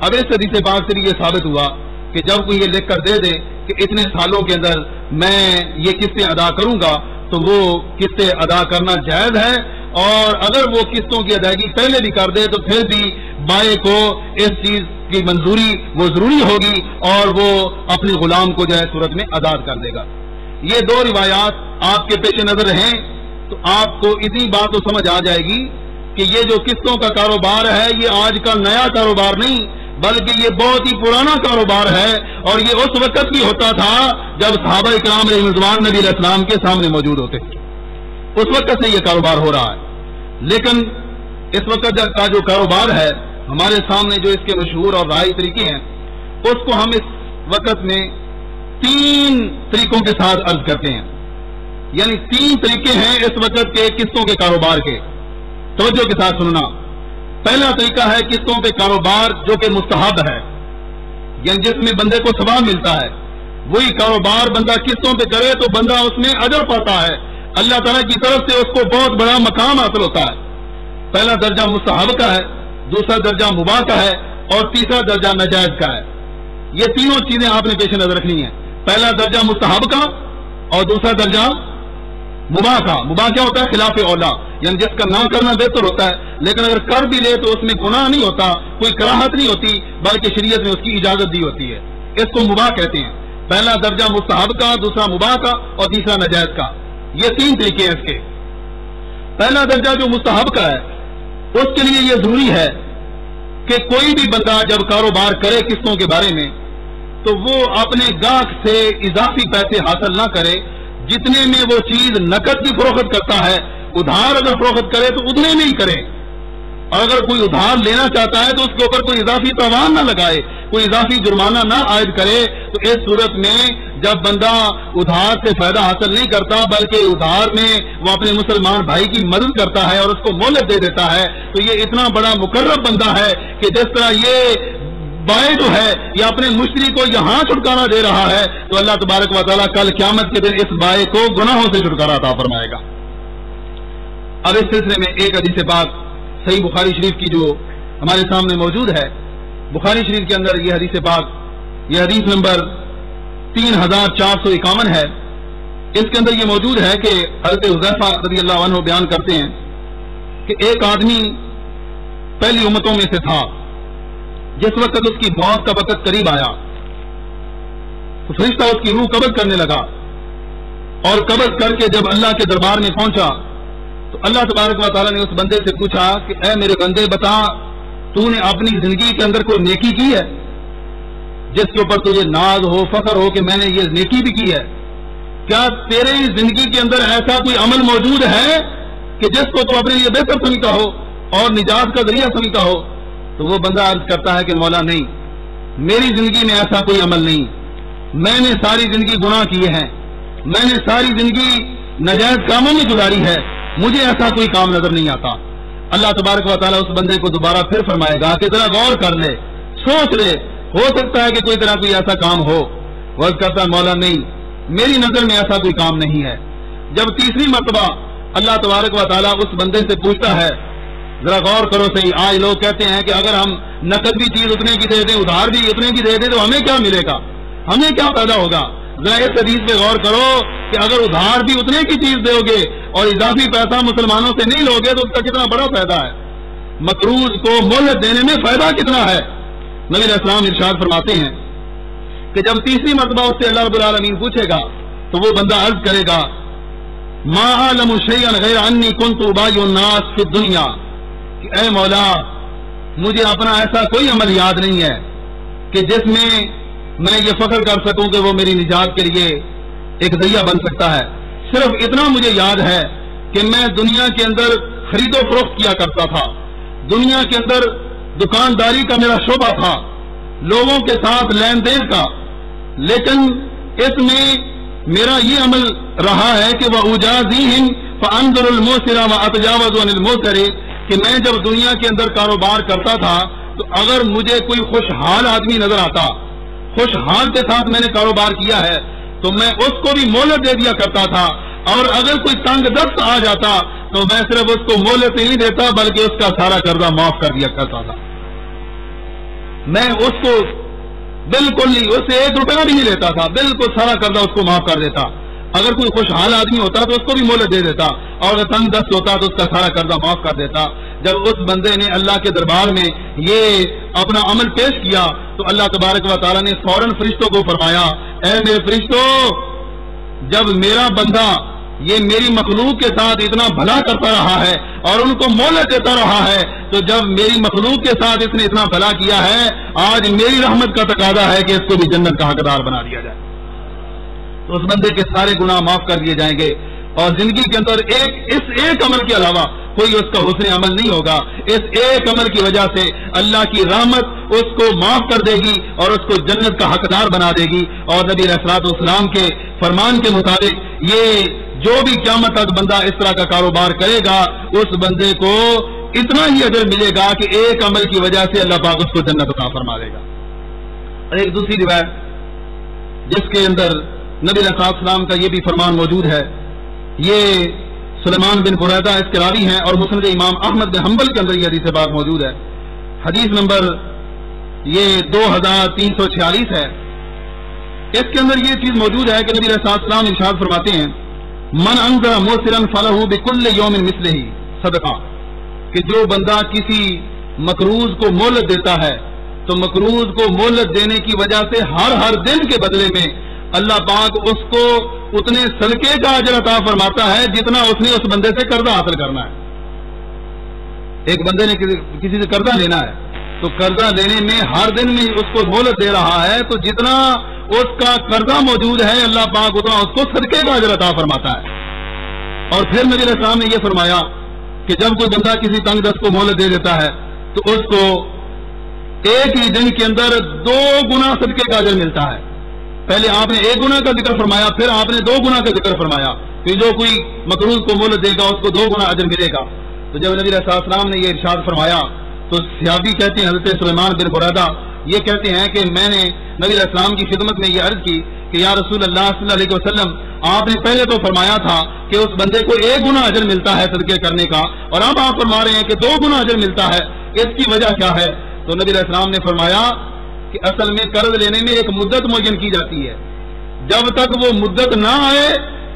اب اس حدیث پاک سے یہ ثابت ہوا کہ جب کوئی یہ لکھ کر دے دے کہ اتنے سالوں کے اندر میں یہ قسطیں ادا کروں گا تو وہ قسطیں ادا کرنا جائز ہے، اور اگر وہ قسطوں کی ادائیگی پہلے بھی کر دے تو پھر بھی بائیں کو اس چیز کی منظوری وہ ضروری ہوگی اور وہ اپنے غلام کو جو ہے صورت میں آزاد کر دے گا۔ یہ 2 روایات آپ کے پیش نظر رہیں تو آپ کو اتنی بات تو سمجھ آ جائے گی کہ یہ جو قسطوں کا کاروبار ہے یہ آج کا نیا کاروبار نہیں، بلکہ یہ بہت ہی پرانا کاروبار ہے، اور یہ اس وقت بھی ہوتا تھا جب صحابہ کرام علیہ رضوان نبی علیہ السلام کے سامنے موجود ہوتے تھے، اس وقت سے یہ کاروبار ہو رہا ہے۔ لیکن اس وقت کا جو کاروبار ہے ہمارے سامنے جو اس کے مشہور اور رائج طریقے ہیں، اس کو ہم اس وقت میں 3 طریقوں کے ساتھ عرض کرتے ہیں، یعنی 3 طریقے ہیں اس وقت کے قسطوں کے کاروبار کے۔ توجہ کے ساتھ سننا۔ پہلا طریقہ ہے قسطوں پہ کاروبار جو کہ مستحب ہے، یعنی جس میں بندے کو ثواب ملتا ہے، وہی کاروبار بندہ قسطوں پہ کرے تو بندہ اس میں اجر پاتا ہے، اللہ تعالیٰ کی طرف سے اس کو بہت بڑا مقام حاصل ہوتا ہے۔ پہلا درجہ مستحب کا ہے، دوسرا درجہ مباح کا ہے اور تیسرا درجہ ناجائز کا ہے۔ یہ تینوں چیزیں آپ نے پیش نظر رکھنی ہیں، پہلا درجہ مستحب کا اور دوسرا درجہ مباح کا۔ مباح کیا ہوتا ہے؟ خلاف اولا، یعنی جس کا نہ کرنا بہتر ہوتا ہے، لیکن اگر کر بھی لے تو اس میں گناہ نہیں ہوتا، کوئی کراہت نہیں ہوتی، بلکہ شریعت میں اس کی اجازت دی ہوتی ہے، اس کو مباح کہتے ہیں۔ پہلا درجہ مستحب کا، دوسرا مباح کا اور تیسرا ناجائز کا۔ یہ 3 طریقے ہیں اس کے۔ پہلا درجہ جو مستحب کا ہے اس کے لیے یہ ضروری ہے کہ کوئی بھی بندہ جب کاروبار کرے قسطوں کے بارے میں تو وہ اپنے گاہک سے اضافی پیسے حاصل نہ کرے، جتنے میں وہ چیز نقد کی فروخت کرتا ہے ادھار اگر فروخت کرے تو اتنے میں ہی کرے، اور اگر کوئی ادھار لینا چاہتا ہے تو اس کے اوپر کوئی اضافی تاوان نہ لگائے، کوئی اضافی جرمانہ نہ عائد کرے۔ تو اس صورت میں جب بندہ ادھار سے فائدہ حاصل نہیں کرتا بلکہ ادھار میں وہ اپنے مسلمان بھائی کی مدد کرتا ہے اور اس کو مہلت دے دیتا ہے، تو یہ اتنا بڑا مقرب بندہ ہے کہ جس طرح یہ بائع جو ہے یہ اپنے مشتری کو یہاں چھٹکارا دے رہا ہے تو اللہ تبارک و تعالیٰ کل قیامت کے دن اس بائع کو گناہوں سے چھٹکارا عطا فرمائے گا۔ اب اس سلسلے میں ایک حدیث پاک صحیح بخاری شریف کی جو ہمارے سامنے موجود ہے، بخاری شریف کے اندر یہ حدیث پاک، یہ حدیث نمبر 3451 ہے۔ اس کے اندر یہ موجود ہے کہ حضرت حذیفہ رضی اللہ عنہ بیان کرتے ہیں کہ ایک آدمی پہلی امتوں میں سے تھا، جس وقت اس کی موت کا وقت قریب آیا تو فرشتہ اس کی روح قبض کرنے لگا، اور قبض کر کے جب اللہ کے دربار میں پہنچا تو اللہ تبارک و تعالیٰ نے اس بندے سے پوچھا کہ اے میرے بندے بتا، تو نے اپنی زندگی کے اندر کوئی نیکی کی ہے جس کے اوپر تجھے ناز ہو، فخر ہو کہ میں نے یہ نیکی بھی کی ہے؟ کیا تیرے زندگی کے اندر ایسا کوئی عمل موجود ہے کہ جس کو تو اپنے لیے بہتر سمجھتا ہو اور نجات کا ذریعہ سمجھتا ہو؟ تو وہ بندہ عرض کرتا ہے کہ مولا نہیں، میری زندگی میں ایسا کوئی عمل نہیں، میں نے ساری زندگی گناہ کیے ہیں، میں نے ساری زندگی ناجائز کاموں میں گزاری ہے، مجھے ایسا کوئی کام نظر نہیں آتا۔ اللہ تبارک و تعالیٰ اس بندے کو دوبارہ پھر فرمائے گا کہ ذرا غور کر لے، سوچ لے، ہو سکتا ہے کہ کوئی طرح کوئی ایسا کام ہو۔ وہ عرض کرتا ہے مولا نہیں، میری نظر میں ایسا کوئی کام نہیں ہے۔ جب تیسری مرتبہ اللہ تبارک و تعالیٰ اس بندے سے پوچھتا ہے، ذرا غور کرو صحیح، آج لوگ کہتے ہیں کہ اگر ہم نقد بھی چیز اتنے کی دے دیں، ادھار بھی اتنے کی دے دیں تو ہمیں کیا ملے گا، ہمیں کیا پیدا ہوگا؟ ذرا اس حدیث پہ غور کرو کہ اگر ادھار بھی اتنے کی چیز دو گے اور اضافی پیسہ مسلمانوں سے نہیں لوگے تو اس کا کتنا بڑا فائدہ ہے، مقروض کو مہلت دینے میں فائدہ کتنا ہے۔ نبی علیہ السلام ارشاد فرماتے ہیں کہ جب تیسری مرتبہ اس سے اللہ رب العالمین پوچھے گا تو وہ بندہ عرض کرے گا ما اعلم شیئا غیر انی کنت ابایع الناس فی الدنیا، کہ اے مولا مجھے اپنا ایسا کوئی عمل یاد نہیں ہے کہ جس میں یہ فخر کر سکوں کہ وہ میری نجات کے لیے ایک ذریعہ بن سکتا ہے۔ صرف اتنا مجھے یاد ہے کہ میں دنیا کے اندر خرید و فروخت کیا کرتا تھا، دنیا کے اندر دکانداری کا میرا شعبہ تھا، لوگوں کے ساتھ لین دین کا، لیکن اس میں میرا یہ عمل رہا ہے کہ وَأُجَازِيهِمْ فَأَنظُرُ الْمُوسِرَ وَأَتَجَاوَزُ عَنِ الْمُوسِرِ، کہ میں جب دنیا کے اندر کاروبار کرتا تھا تو اگر مجھے کوئی خوشحال آدمی نظر آتا، خوشحال کے ساتھ میں نے کاروبار کیا ہے تو میں اس کو بھی مہلت دے دیا کرتا تھا، اور اگر کوئی تنگ دست آ جاتا تو میں صرف اس کو مہلت نہیں دیتا بلکہ اس کا سارا قرضہ معاف کر دیا کرتا تھا۔ میں اس کو بالکل نہیں، اس سے 1 روپیہ بھی نہیں لیتا تھا، بالکل سارا قرضہ اس کو معاف کر دیتا۔ اگر کوئی خوشحال آدمی ہوتا تو اس کو بھی مہلت دے دیتا، اور اگر تنگ دست ہوتا تو اس کا سارا قرضہ معاف کر دیتا۔ جب اس بندے نے اللہ کے دربار میں یہ اپنا عمل پیش کیا تو اللہ تبارک و تعالیٰ نے فوراً فرشتوں کو فرمایا، اے میرے فرشتوں، جب میرا بندہ یہ میری مخلوق کے ساتھ اتنا بھلا کرتا رہا ہے اور ان کو مہلت دیتا رہا ہے، تو جب میری مخلوق کے ساتھ اس نے اتنا بھلا کیا ہے، آج میری رحمت کا تقاضا ہے کہ اس کو بھی جنت کا حقدار بنا دیا جائے۔ تو اس بندے کے سارے گناہ معاف کر دیے جائیں گے، اور زندگی کے اندر اس ایک عمل کے علاوہ کوئی اس کا حسن عمل نہیں ہوگا۔ اس ایک عمل کی وجہ سے اللہ کی رحمت اس کو معاف کر دے گی اور اس کو جنت کا حقدار بنا دے گی۔ اور نبی علیہ الصلوۃ والسلام کے فرمان کے مطابق یہ جو بھی قیامت تک بندہ اس طرح کا کاروبار کرے گا اس بندے کو اتنا ہی اجر ملے گا کہ ایک عمل کی وجہ سے اللہ پاک اس کو جنت عطا فرما دے گا۔ اور ایک دوسری روایت جس کے اندر نبی علیہ الصلوۃ والسلام کا یہ بھی فرمان موجود ہے، یہ سلیمان بن بریدہ اس کے راوی ہیں، اور مسند امام احمد بن حنبل کے اندر یہ حدیث پاک موجود ہے، حدیث نمبر یہ 2346 ہے۔ اس کے اندر یہ چیز موجود ہے کہ نبی علیہ الصلوۃ والسلام ارشاد فرماتے ہیں من انذر موسرا فلہ بکل یوم مثلہ صدقہ، کہ جو بندہ کسی مقروض کو مہلت دیتا ہے تو مقروض کو مہلت دینے کی وجہ سے ہر دن کے بدلے میں اللہ پاک اس کو اتنے صدقے کا اجر عطا فرماتا ہے جتنا اس نے اس بندے سے قرضہ حاصل کرنا ہے۔ ایک بندے نے کسی سے قرضہ لینا ہے تو قرضہ لینے میں ہر دن میں اس کو مہلت دے رہا ہے، تو جتنا اس کا قرضہ موجود ہے اللہ پاک اتنا اس کو صدقے کا اجر عطا فرماتا ہے۔ اور پھر نبی علیہ السلام نے یہ فرمایا کہ جب کوئی بندہ کسی تنگ دست کو مہلت دے دیتا ہے تو اس کو ایک ہی دن کے اندر 2 گنا صدقے کا اجر ملتا ہے۔ پہلے آپ نے 1 گنا کا ذکر فرمایا، پھر آپ نے 2 گنا کا ذکر فرمایا کہ جو کوئی مقروض کو مہلت دے گا اس کو 2 گنا اجر ملے گا۔ تو جب نبی علیہ السلام نے یہ ارشاد فرمایا تو صحابی کہتے ہیں حضرت سلیمان بن بریدہ یہ کہتے ہیں کہ میں نے نبی علیہ السلام کی خدمت میں یہ عرض کی کہ یا رسول اللہ صلی اللہ علیہ وسلم، آپ نے پہلے تو فرمایا تھا کہ اس بندے کو 1 گنا اجر ملتا ہے صدقے کرنے کا، اور اب آپ فرما رہے ہیں کہ 2 گنا اجر ملتا ہے، اس کی وجہ کیا ہے؟ تو نبی علیہ السلام نے فرمایا کہ اصل میں قرض لینے میں ایک مدت معین کی جاتی ہے، جب تک وہ مدت نہ آئے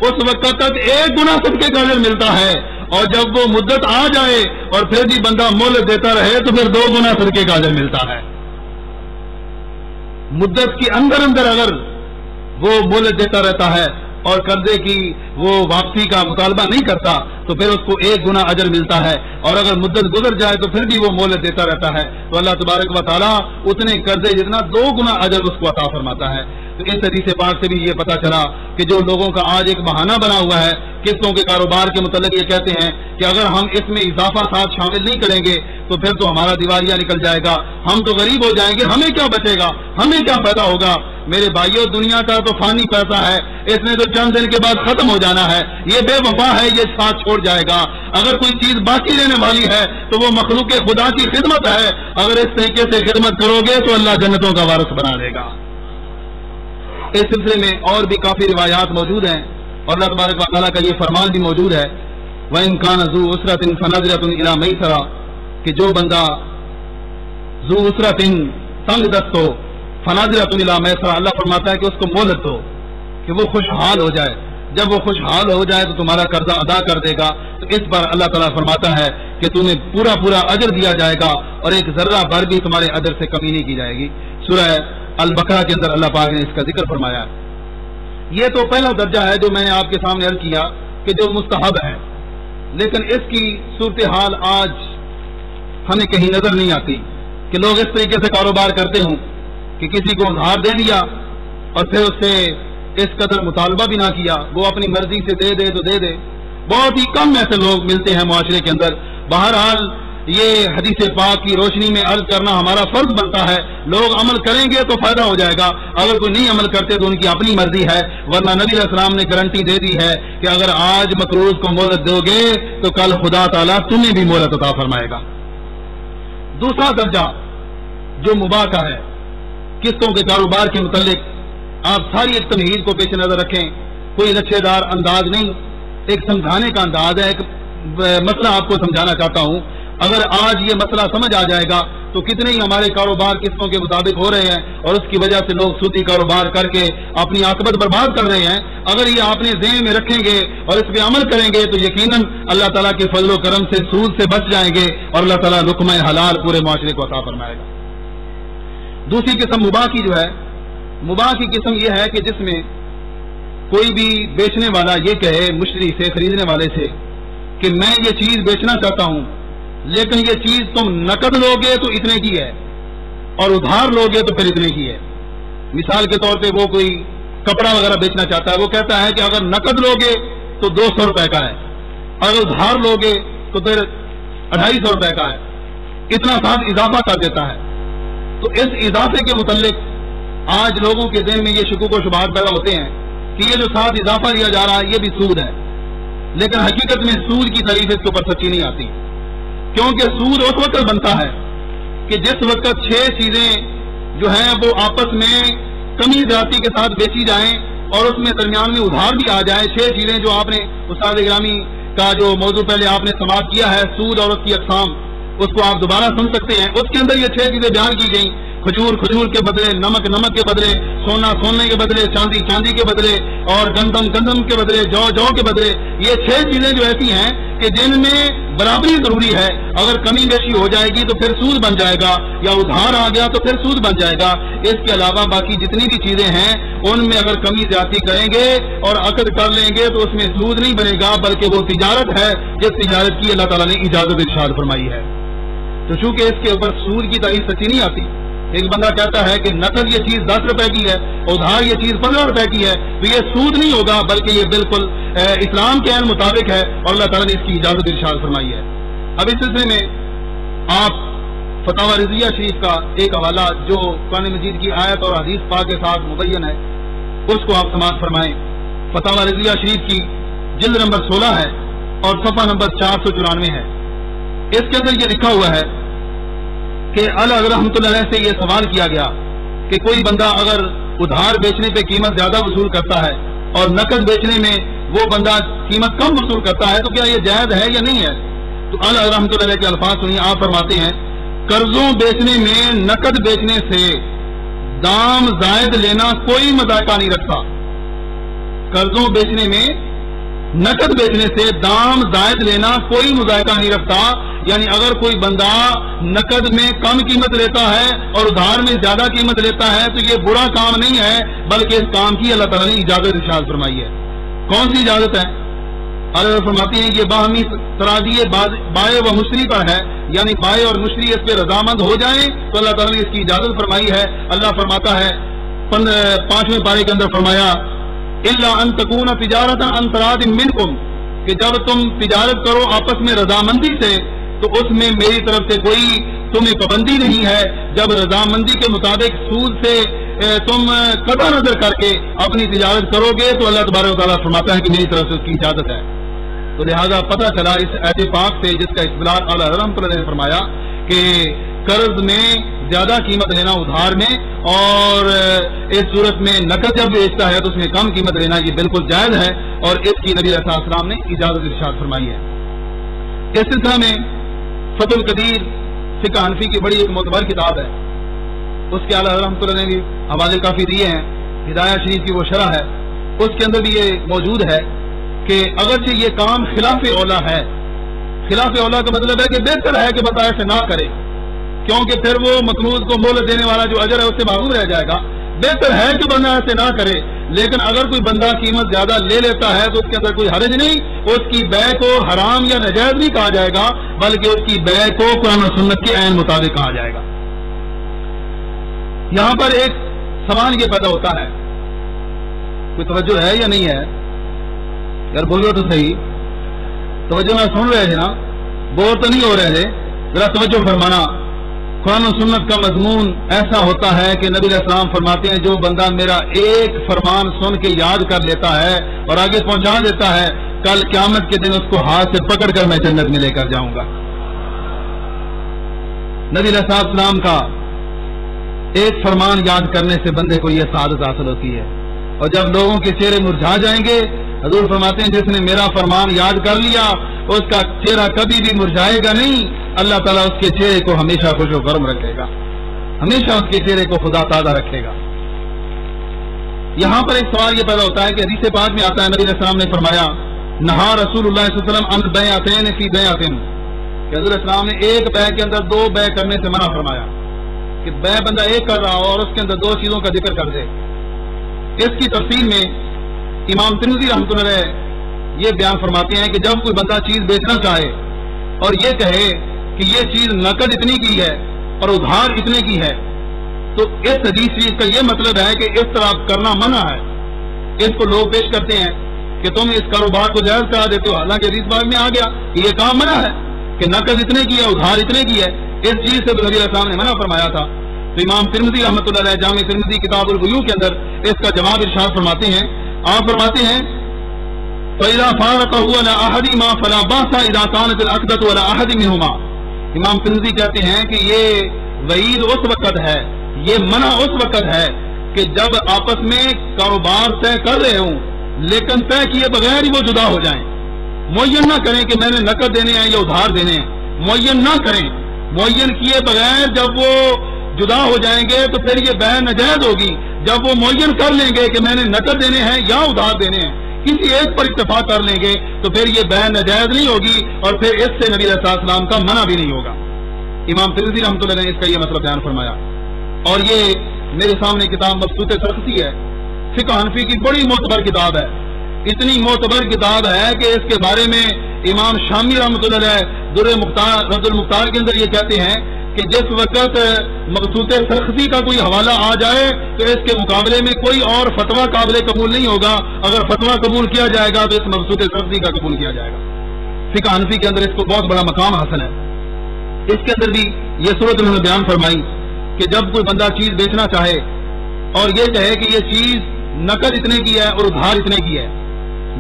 اس وقت تک 1 گنا صدقے کا اجر ملتا ہے، اور جب وہ مدت آ جائے اور پھر بھی بندہ مہلت دیتا رہے تو پھر 2 گنا صدقے کا اجر ملتا ہے۔ مدت کے اندر اگر وہ مہلت دیتا رہتا ہے اور قرضے کی وہ واپسی کا مطالبہ نہیں کرتا تو پھر اس کو 1 گنا اجر ملتا ہے، اور اگر مدت گزر جائے تو پھر بھی وہ مہلت دیتا رہتا ہے تو اللہ تبارک و تعالیٰ اتنے قرضے جتنا 2 گنا اجر اس کو عطا فرماتا ہے۔ تو اس حدیث پاک سے بھی یہ پتہ چلا کہ جو لوگوں کا آج ایک بہانہ بنا ہوا ہے قسطوں کے کاروبار کے متعلق، یہ کہتے ہیں کہ اگر ہم اس میں اضافہ ساتھ شامل نہیں کریں گے تو پھر تو ہمارا دیوالیہ نکل جائے گا، ہم تو غریب ہو جائیں گے، ہمیں کیا بچے گا، ہمیں کیا پیدا ہوگا؟ میرے بھائیوں، دنیا کا تو فانی پیسہ ہے، اس نے تو چند دن کے بعد ختم ہو جانا ہے، یہ بے وفا ہے، یہ ساتھ چھوڑ جائے گا۔ اگر کوئی چیز باقی رہنے والی ہے تو وہ مخلوق خدا کی خدمت ہے، اگر اس طریقے سے خدمت کرو گے تو اللہ جنتوں کا وارث بنا لے گا۔ اس سلسلے میں اور بھی کافی روایات موجود ہیں، اور اللہ تبارک و تعالیٰ کا یہ فرمان بھی موجود ہے، وَإِن كَانَ ذُو عُسْرَةٍ فَنَظِرَةٌ إِلَىٰ مَيْسَرَةٍ، کہ جو بندہ ذو عسرۃ تنگ دست ہو، فناظرۃ الی میسرہ، اللہ فرماتا ہے کہ اس کو مہلت دو کہ وہ خوشحال ہو جائے، جب وہ خوشحال ہو جائے تو تمہارا قرضہ ادا کر دے گا، تو اس پر اللہ تعالیٰ فرماتا ہے کہ تمہیں پورا اجر دیا جائے گا اور ایک ذرہ بھر بھی تمہارے اجر سے کمی نہیں کی جائے گی۔ سورہ البقرہ کے اندر اللہ پاک نے اس کا ذکر فرمایا ہے۔ یہ تو پہلا درجہ ہے جو میں نے آپ کے سامنے عرض کیا کہ جو مستحب ہے، لیکن اس کی صورتحال آج ہمیں کہیں نظر نہیں آتی کہ لوگ اس طریقے سے کاروبار کرتے ہوں کہ کسی کو ادھار دے دیا اور پھر اس سے اس قدر مطالبہ بھی نہ کیا، وہ اپنی مرضی سے دے دے تو دے دے۔ بہت ہی کم ایسے لوگ ملتے ہیں معاشرے کے اندر۔ بہرحال یہ حدیث پاک کی روشنی میں عرض کرنا ہمارا فرض بنتا ہے، لوگ عمل کریں گے تو فائدہ ہو جائے گا، اگر کوئی نہیں عمل کرتے تو ان کی اپنی مرضی ہے، ورنہ نبی علیہ السلام نے گارنٹی دے دی ہے کہ اگر آج مقروض کو مہلت دو گے تو کل خدا تعالیٰ تمہیں بھی مہلت عطا فرمائے گا۔ دوسرا درجہ جو مباح کا ہے، قسطوں کے کاروبار کے متعلق آپ ساری ایک تمہید کو پیش نظر رکھیں، کوئی لچھے دار انداز نہیں، ایک سمجھانے کا انداز ہے، ایک مسئلہ آپ کو سمجھانا چاہتا ہوں۔ اگر آج یہ مسئلہ سمجھ آ جائے گا تو کتنے ہی ہمارے کاروبار قسطوں کے مطابق ہو رہے ہیں اور اس کی وجہ سے لوگ سودی کاروبار کر کے اپنی عاقبت برباد کر رہے ہیں۔ اگر یہ آپ نے ذہن میں رکھیں گے اور اس پہ عمل کریں گے تو یقیناً اللہ تعالیٰ کے فضل و کرم سے سود سے بچ جائیں گے اور اللہ تعالیٰ لقمہ حلال پورے معاشرے کو عطا فرمائے گا۔ دوسری قسم مباح کی جو ہے، مباح کی قسم یہ ہے کہ جس میں کوئی بھی بیچنے والا یہ کہے مشتری سے، خریدنے والے سے کہ میں یہ چیز بیچنا چاہتا ہوں لیکن یہ چیز تم نقد لوگے تو اتنے کی ہے اور ادھار لوگے تو پھر اتنے کی ہے۔ مثال کے طور پہ وہ کوئی کپڑا وغیرہ بیچنا چاہتا ہے، وہ کہتا ہے کہ اگر نقد لوگے تو 200 روپے کا ہے، اگر ادھار لوگے تو پھر 250 روپے کا ہے، اتنا ساتھ اضافہ کر دیتا ہے۔ تو اس اضافے کے متعلق آج لوگوں کے ذہن میں یہ شکوک و شبہات پیدا ہوتے ہیں کہ یہ جو ساتھ اضافہ دیا جا رہا ہے یہ بھی سود ہے، لیکن حقیقت میں سود کی تعریف اس کے اوپر سچی نہیں آتی، کیونکہ سود اس وقت بنتا ہے کہ جس وقت 6 چیزیں جو ہیں وہ آپس میں کمی زیادتی کے ساتھ بیچی جائیں اور اس میں درمیان میں ادھار بھی آ جائے۔ 6 چیزیں جو آپ نے استاد گرامی کا جو موضوع پہلے آپ نے سماعت کیا ہے سود اور اس کی اقسام، اس کو آپ دوبارہ سن سکتے ہیں، اس کے اندر یہ 6 چیزیں بیان کی گئیں۔ کھجور کے بدلے نمک کے بدلے، سونے کے بدلے چاندی کے بدلے، اور گندم کے بدلے جو کے بدلے، یہ 6 چیزیں جو ایسی ہیں کہ جن میں برابری ضروری ہے، اگر کمی بیشی ہو جائے گی تو پھر سود بن جائے گا، یا ادھار آ گیا تو پھر سود بن جائے گا۔ اس کے علاوہ باقی جتنی بھی چیزیں ہیں ان میں اگر کمی زیادتی کریں گے اور عقد کر لیں گے تو اس میں سود نہیں بنے گا، بلکہ وہ تجارت ہے جس تجارت کی اللہ تعالیٰ نے اجازت ارشاد فرمائی ہے۔ تو چونکہ اس کے اوپر سود کی تعریف سچی نہیں آتی، ایک بندہ کہتا ہے کہ نقد یہ چیز 10 روپے کی ہے، ادھار یہ چیز 15 روپے کی ہے، تو یہ سود نہیں ہوگا، بلکہ یہ بالکل اسلام کے عین مطابق ہے اور اللہ تعالیٰ نے اس کی اجازت ارشاد فرمائی ہے۔ اب اس سلسلے میں آپ فتاوی رضویہ شریف کا ایک حوالہ جو قرآن مجید کی آیت اور حدیث پاک کے ساتھ مبین ہے اس کو آپ سماعت فرمائیں۔ فتاوی رضویہ شریف کی جلد نمبر 16 ہے اور صفحہ نمبر 494 ہے۔ اس کے اندر یہ لکھا ہوا ہے کہ اعلیٰ حضرت رحمۃ اللہ علیہ سے یہ سوال کیا گیا کہ کوئی بندہ اگر ادھار بیچنے پہ قیمت زیادہ وصول کرتا ہے اور نقد بیچنے میں وہ بندہ قیمت کم وصول کرتا ہے تو کیا یہ جائز ہے یا نہیں ہے؟ تو اعلیٰ حضرت رحمۃ اللہ علیہ کے الفاظ سنیے. آپ فرماتے ہیں قرضوں بیچنے میں نقد بیچنے سے دام زائد لینا کوئی مذائقہ نہیں رکھتا. قرضوں بیچنے میں نقد بیچنے سے دام زائد لینا کوئی مذائقہ نہیں رکھتا. یعنی اگر کوئی بندہ نقد میں کم قیمت لیتا ہے اور ادھار میں زیادہ قیمت لیتا ہے تو یہ برا کام نہیں ہے، بلکہ اس کام کی اللہ تعالیٰ نے اجازت ارشاد فرمائی ہے. کون سی اجازت ہے؟ اللہ فرماتے ہیں یہ باہمی تراضی بائع و مشتری پر ہے، یعنی بائع اور مشتری اس پہ رضامند ہو جائیں تو اللہ تعالیٰ نے اس کی اجازت فرمائی ہے. اللہ فرماتا ہے 5ویں پارے کے اندر فرمایا الا ان تکون تجارت عن تراض منکم، کہ جب تم تجارت کرو آپس میں رضامندی سے تو اس میں میری طرف سے کوئی تمہیں پابندی نہیں ہے. جب رضامندی کے مطابق سود سے تم قطع نظر کر کے اپنی تجارت کرو گے تو اللہ تبارک و تعالیٰ فرماتا ہے کہ میری طرف سے اس کی اجازت ہے. تو لہذا پتہ چلا اس ایت پاک سے جس کا استدلال اعلیٰ رحمۃ اللہ نے فرمایا کہ قرض میں زیادہ قیمت لینا ادھار میں اور اس صورت میں نقد جب بیچتا ہے تو اس میں کم قیمت لینا یہ بالکل جائز ہے اور اس کی نبی علیہ السلام نے اجازت ارشاد فرمائی ہے. اس سلسلہ میں فتح القدیر فقہ حنفی کی بڑی ایک معتبر کتاب ہے، اس کے اعلیٰ رحمۃ اللہ نے بھی حوالے کافی دیے ہیں. ہدایہ شریف کی وہ شرح ہے، اس کے اندر بھی یہ موجود ہے کہ اگرچہ یہ کام خلاف اولا ہے، خلاف اولا کا مطلب ہے کہ بہتر ہے کہ بندہ ایسے نہ کرے، کیونکہ پھر وہ مقروض کو مہلت دینے والا جو اجر ہے اس سے محروم رہ جائے گا. بہتر ہے کہ بندہ ایسے نہ کرے، لیکن اگر کوئی بندہ قیمت زیادہ لے لیتا ہے تو اس کے اندر کوئی حرج نہیں. اس کی بیع کو حرام یا ناجائز نہیں کہا جائے گا، بلکہ اس کی بیع کو قرآن و سنت کے عین مطابق کہا جائے گا. یہاں پر ایک سوال یہ پیدا ہوتا ہے، کوئی توجہ ہے یا نہیں ہے؟ اگر بولو تو صحیح، توجہ میں سن رہے تھے نا، بور تو نہیں ہو رہے تھے، ذرا توجہ فرمانا. قرآن و سنت کا مضمون ایسا ہوتا ہے کہ نبی علیہ السلام فرماتے ہیں جو بندہ میرا ایک فرمان سن کے یاد کر لیتا ہے اور آگے پہنچا دیتا ہے، کل قیامت کے دن اس کو ہاتھ سے پکڑ کر میں جنت میں لے کر جاؤں گا. نبی علیہ السلام کا ایک فرمان یاد کرنے سے بندے کو یہ سعادت حاصل ہوتی ہے. اور جب لوگوں کے چہرے مرجھا جائیں گے، حضور فرماتے ہیں جس نے میرا فرمان یاد کر لیا اس کا چہرہ کبھی بھی مرجھائے گا نہیں. اللہ تعالیٰ اس کے چہرے کو ہمیشہ خوش و گرم رکھے گا، ہمیشہ اس کے چہرے کو خدا تازہ رکھے گا. یہاں پر ایک سوال یہ پیدا ہوتا ہے کہ حدیث پاک میں آتا ہے نبی علیہ السلام نے فرمایا نہا رسول اللہ صلی اللہ علیہ وسلم عن بیعتین فی بیعتین، کہ حضرت السلام نے ایک بیع کے اندر دو بیع کرنے سے منع فرمایا کہ بیع بندہ ایک کر رہا ہو اور اس کے اندر دو چیزوں کا ذکر کر دے. اس کی تفصیل میں امام ترمذی رحمۃ اللہ علیہ یہ بیان فرماتے ہیں کہ جب کوئی بندہ چیز بیچنا چاہے اور یہ کہے کہ یہ چیز نقد اتنی کی ہے اور ادھار اتنے کی ہے تو اس حدیث شریف کا یہ مطلب ہے کہ اس طرح کرنا منع ہے. اس کو لوگ پیش کرتے ہیں کہ تم اس کاروبار کو جائز کرا دیتے ہو، حالانکہ حدیث پاک میں آ گیا کہ یہ کام منع ہے کہ نقد اتنے کی ہے ادھار اتنے کی ہے. اس چیز سے نبی علیہ السلام نے منع فرمایا تھا. تو امام ترمذی رحمۃ اللہ علیہ جامع ترمذی کتاب البیوع کے اندر اس کا جواب ارشاد فرماتے ہیں. آپ فرماتے ہیں فَإِذَا فَارَقَهُ عَلَىٰ أَحَدِهِمَا فَلَا بَأْسَ إِذَا كَانَتِ الْعَقْدَةُ عَلَىٰ أَحَدٍ مِّنْهُمَا. امام ترمذی کہتے ہیں کہ یہ وعید اس وقت ہے، یہ منع اس وقت ہے کہ جب آپس میں کاروبار طے کر رہے ہوں لیکن طے کیے بغیر ہی وہ جدا ہو جائیں. معین نہ کریں کہ میں نے نقد دینے ہیں یا ادھار دینے ہیں، معین نہ کریں. معین کیے بغیر جب وہ جدا ہو جائیں گے تو پھر یہ بیع ناجائز ہوگی. جب وہ معین کر لیں گے کہ میں نے نقد دینے ہیں یا ادھار دینے ہیں، کسی ایک پر اتفاق کر لیں گے تو پھر یہ بیع ناجائز نہیں ہوگی اور پھر اس سے نبی علیہ السلام کا منع بھی نہیں ہوگا. امام ترمذی رحمۃ اللہ نے اس کا یہ مطلب بیان فرمایا. اور یہ میرے سامنے کتاب مبسوط سرخسی ہے، فقہ حنفی کی بڑی معتبر کتاب ہے. اتنی معتبر کتاب ہے کہ اس کے بارے میں امام شامی رحمۃ اللہ علیہ در رد المختار کے اندر یہ کہتے ہیں کہ جس وقت مبسوط سرخسی کا کوئی حوالہ آ جائے تو اس کے مقابلے میں کوئی اور فتویٰ قابل قبول نہیں ہوگا. اگر فتویٰ قبول کیا جائے گا تو اس مبسوط سرخسی کا قبول کیا جائے گا. فقہ حنفی کے اندر اس کو بہت بڑا مقام حاصل ہے. اس کے اندر بھی یہ صورت انہوں نے بیان فرمائی کہ جب کوئی بندہ چیز بیچنا چاہے اور یہ کہے کہ یہ چیز نقد اتنے کی ہے اور ادھار اتنے کی ہے،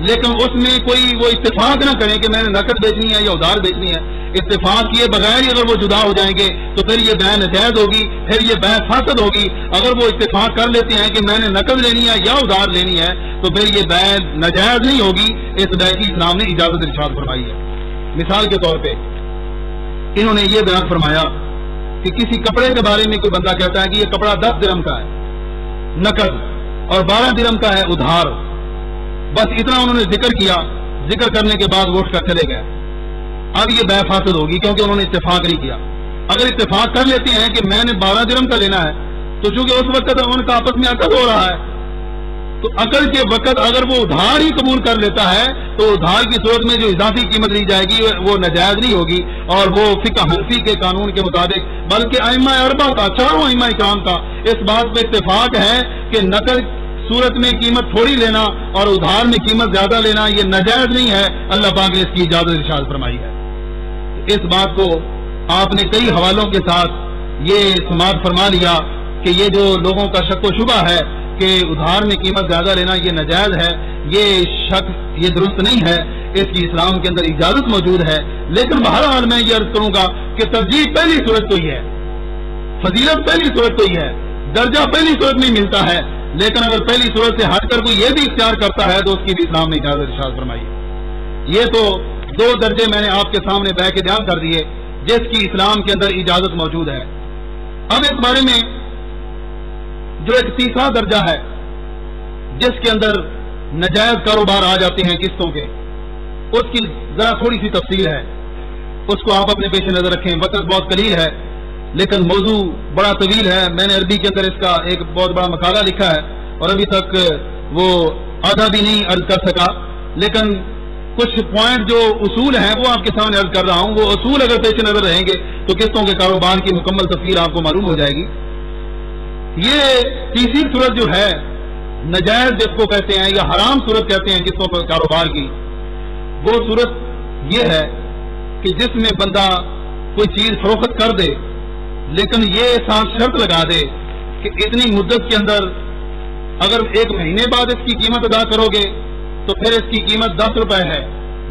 لیکن اس میں کوئی وہ اتفاق نہ کریں کہ میں نے نقد بیچنی ہے یا ادھار بیچنی ہے. اتفاق کیے بغیر ہی اگر وہ جدا ہو جائیں گے تو پھر یہ بیع ناجائز ہوگی، پھر یہ بیع فاسد ہوگی۔ اگر وہ اتفاق کر لیتے ہیں کہ میں نے نقد لینی ہے یا ادھار لینی ہے تو پھر یہ بیع ناجائز نہیں ہوگی، اس بیع کی اسلام نے اجازت ارشاد فرمائی ہے۔ مثال کے طور پہ انہوں نے یہ بیان فرمایا کہ کسی کپڑے کے بارے میں کوئی بندہ کہتا ہے کہ یہ کپڑا 10 درہم کا ہے نقد اور 12 درہم کا ہے ادھار، بس اتنا انہوں نے ذکر کیا، ذکر کرنے کے بعد وہ اٹھ کر چلے گئے۔ اب یہ بیع فاسد ہوگی کیونکہ انہوں نے اتفاق نہیں کیا۔ اگر اتفاق کر لیتے ہیں کہ میں نے 12 درہم کا لینا ہے تو چونکہ اس وقت ان کا آپس میں عقد ہو رہا ہے تو عقد کے وقت اگر وہ ادھار ہی قبول کر لیتا ہے تو ادھار کی صورت میں جو اضافی قیمت لی جائے گی وہ ناجائز نہیں ہوگی اور وہ فقہ حنفی کے قانون کے مطابق بلکہ ائمہ اربعہ کا، چاروں ائمہ کرام کا اس بات پہ اتفاق ہے کہ نقد صورت میں قیمت تھوڑی لینا اور ادھار میں قیمت زیادہ لینا یہ ناجائز نہیں ہے، اللہ پاک نے اس کی اجازت ارشاد فرمائی ہے۔ اس بات کو آپ نے کئی حوالوں کے ساتھ یہ سماعت فرما لیا کہ یہ جو لوگوں کا شک و شبہ ہے کہ ادھار میں قیمت زیادہ لینا یہ ناجائز ہے، یہ شک یہ درست نہیں ہے، اس کی اسلام کے اندر اجازت موجود ہے۔ لیکن بہرحال میں یہ عرض کروں گا کہ ترجیح پہلی صورت تو ہی ہے، فضیلت پہلی صورت تو ہی ہے، درجہ پہلی صورت میں ملتا ہے، لیکن اگر پہلی صورت سے ہٹ کر کوئی یہ بھی اختیار کرتا ہے تو اس کی بھی اسلام نے اجازت ارشاد فرمائی ہے۔ یہ تو 2 درجے میں نے آپ کے سامنے بیع کے بیان کر دیے جس کی اسلام کے اندر اجازت موجود ہے۔ اب اس بارے میں جو ایک تیسرا درجہ ہے جس کے اندر ناجائز کاروبار آ جاتے ہیں قسطوں کے، اس کی ذرا تھوڑی سی تفصیل ہے، اس کو آپ اپنے پیش نظر رکھیں۔ وقت بہت قلیل ہے لیکن موضوع بڑا طویل ہے، میں نے عربی کے اندر اس کا ایک بہت بڑا مقالہ لکھا ہے اور ابھی تک وہ آدھا بھی نہیں عرض کر سکا، لیکن کچھ پوائنٹ جو اصول ہیں وہ آپ کے سامنے عرض کر رہا ہوں۔ وہ اصول اگر پیش نظر رہیں گے تو قسطوں کے کاروبار کی مکمل تفصیل آپ کو معلوم ہو جائے گی۔ یہ تیسری صورت جو ہے ناجائز جس کو کہتے ہیں یا حرام صورت کہتے ہیں قسطوں کے کاروبار کی، وہ صورت یہ ہے کہ جس میں بندہ کوئی چیز فروخت کر دے لیکن یہ ساتھ شرط لگا دے کہ اتنی مدت کے اندر اگر 1 مہینے بعد اس کی قیمت ادا کرو گے تو پھر اس کی قیمت 10 روپے ہے،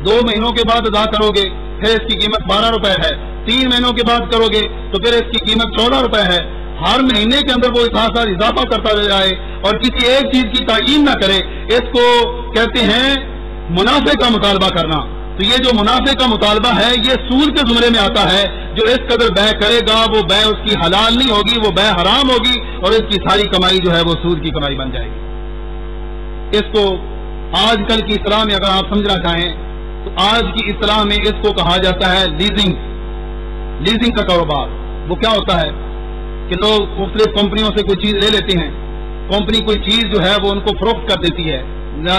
2 مہینوں کے بعد ادا کرو گے پھر اس کی قیمت 12 روپے ہے، 3 مہینوں کے بعد کرو گے تو پھر اس کی قیمت 14 روپے ہے۔ ہر مہینے کے اندر وہ ساتھ اضافہ کرتا جائے اور کسی ایک چیز کی تعین نہ کرے، اس کو کہتے ہیں منافع کا مطالبہ کرنا۔ تو یہ جو منافع کا مطالبہ ہے یہ سود کے زمرے میں آتا ہے۔ جو اس قدر بیع کرے گا وہ بیع اس کی حلال نہیں ہوگی، وہ بیع حرام ہوگی اور اس کی ساری کمائی جو ہے وہ سود کی کمائی بن جائے گی۔ اس کو آج کل کی اصطلاح میں اگر آپ سمجھنا چاہیں تو آج کی اصطلاح میں اس کو کہا جاتا ہے لیزنگ کا کاروبار۔ وہ کیا ہوتا ہے کہ لوگ مختلف کمپنیوں سے کوئی چیز لے لیتے ہیں، کمپنی کوئی چیز جو ہے وہ ان کو فروخت کر دیتی ہے،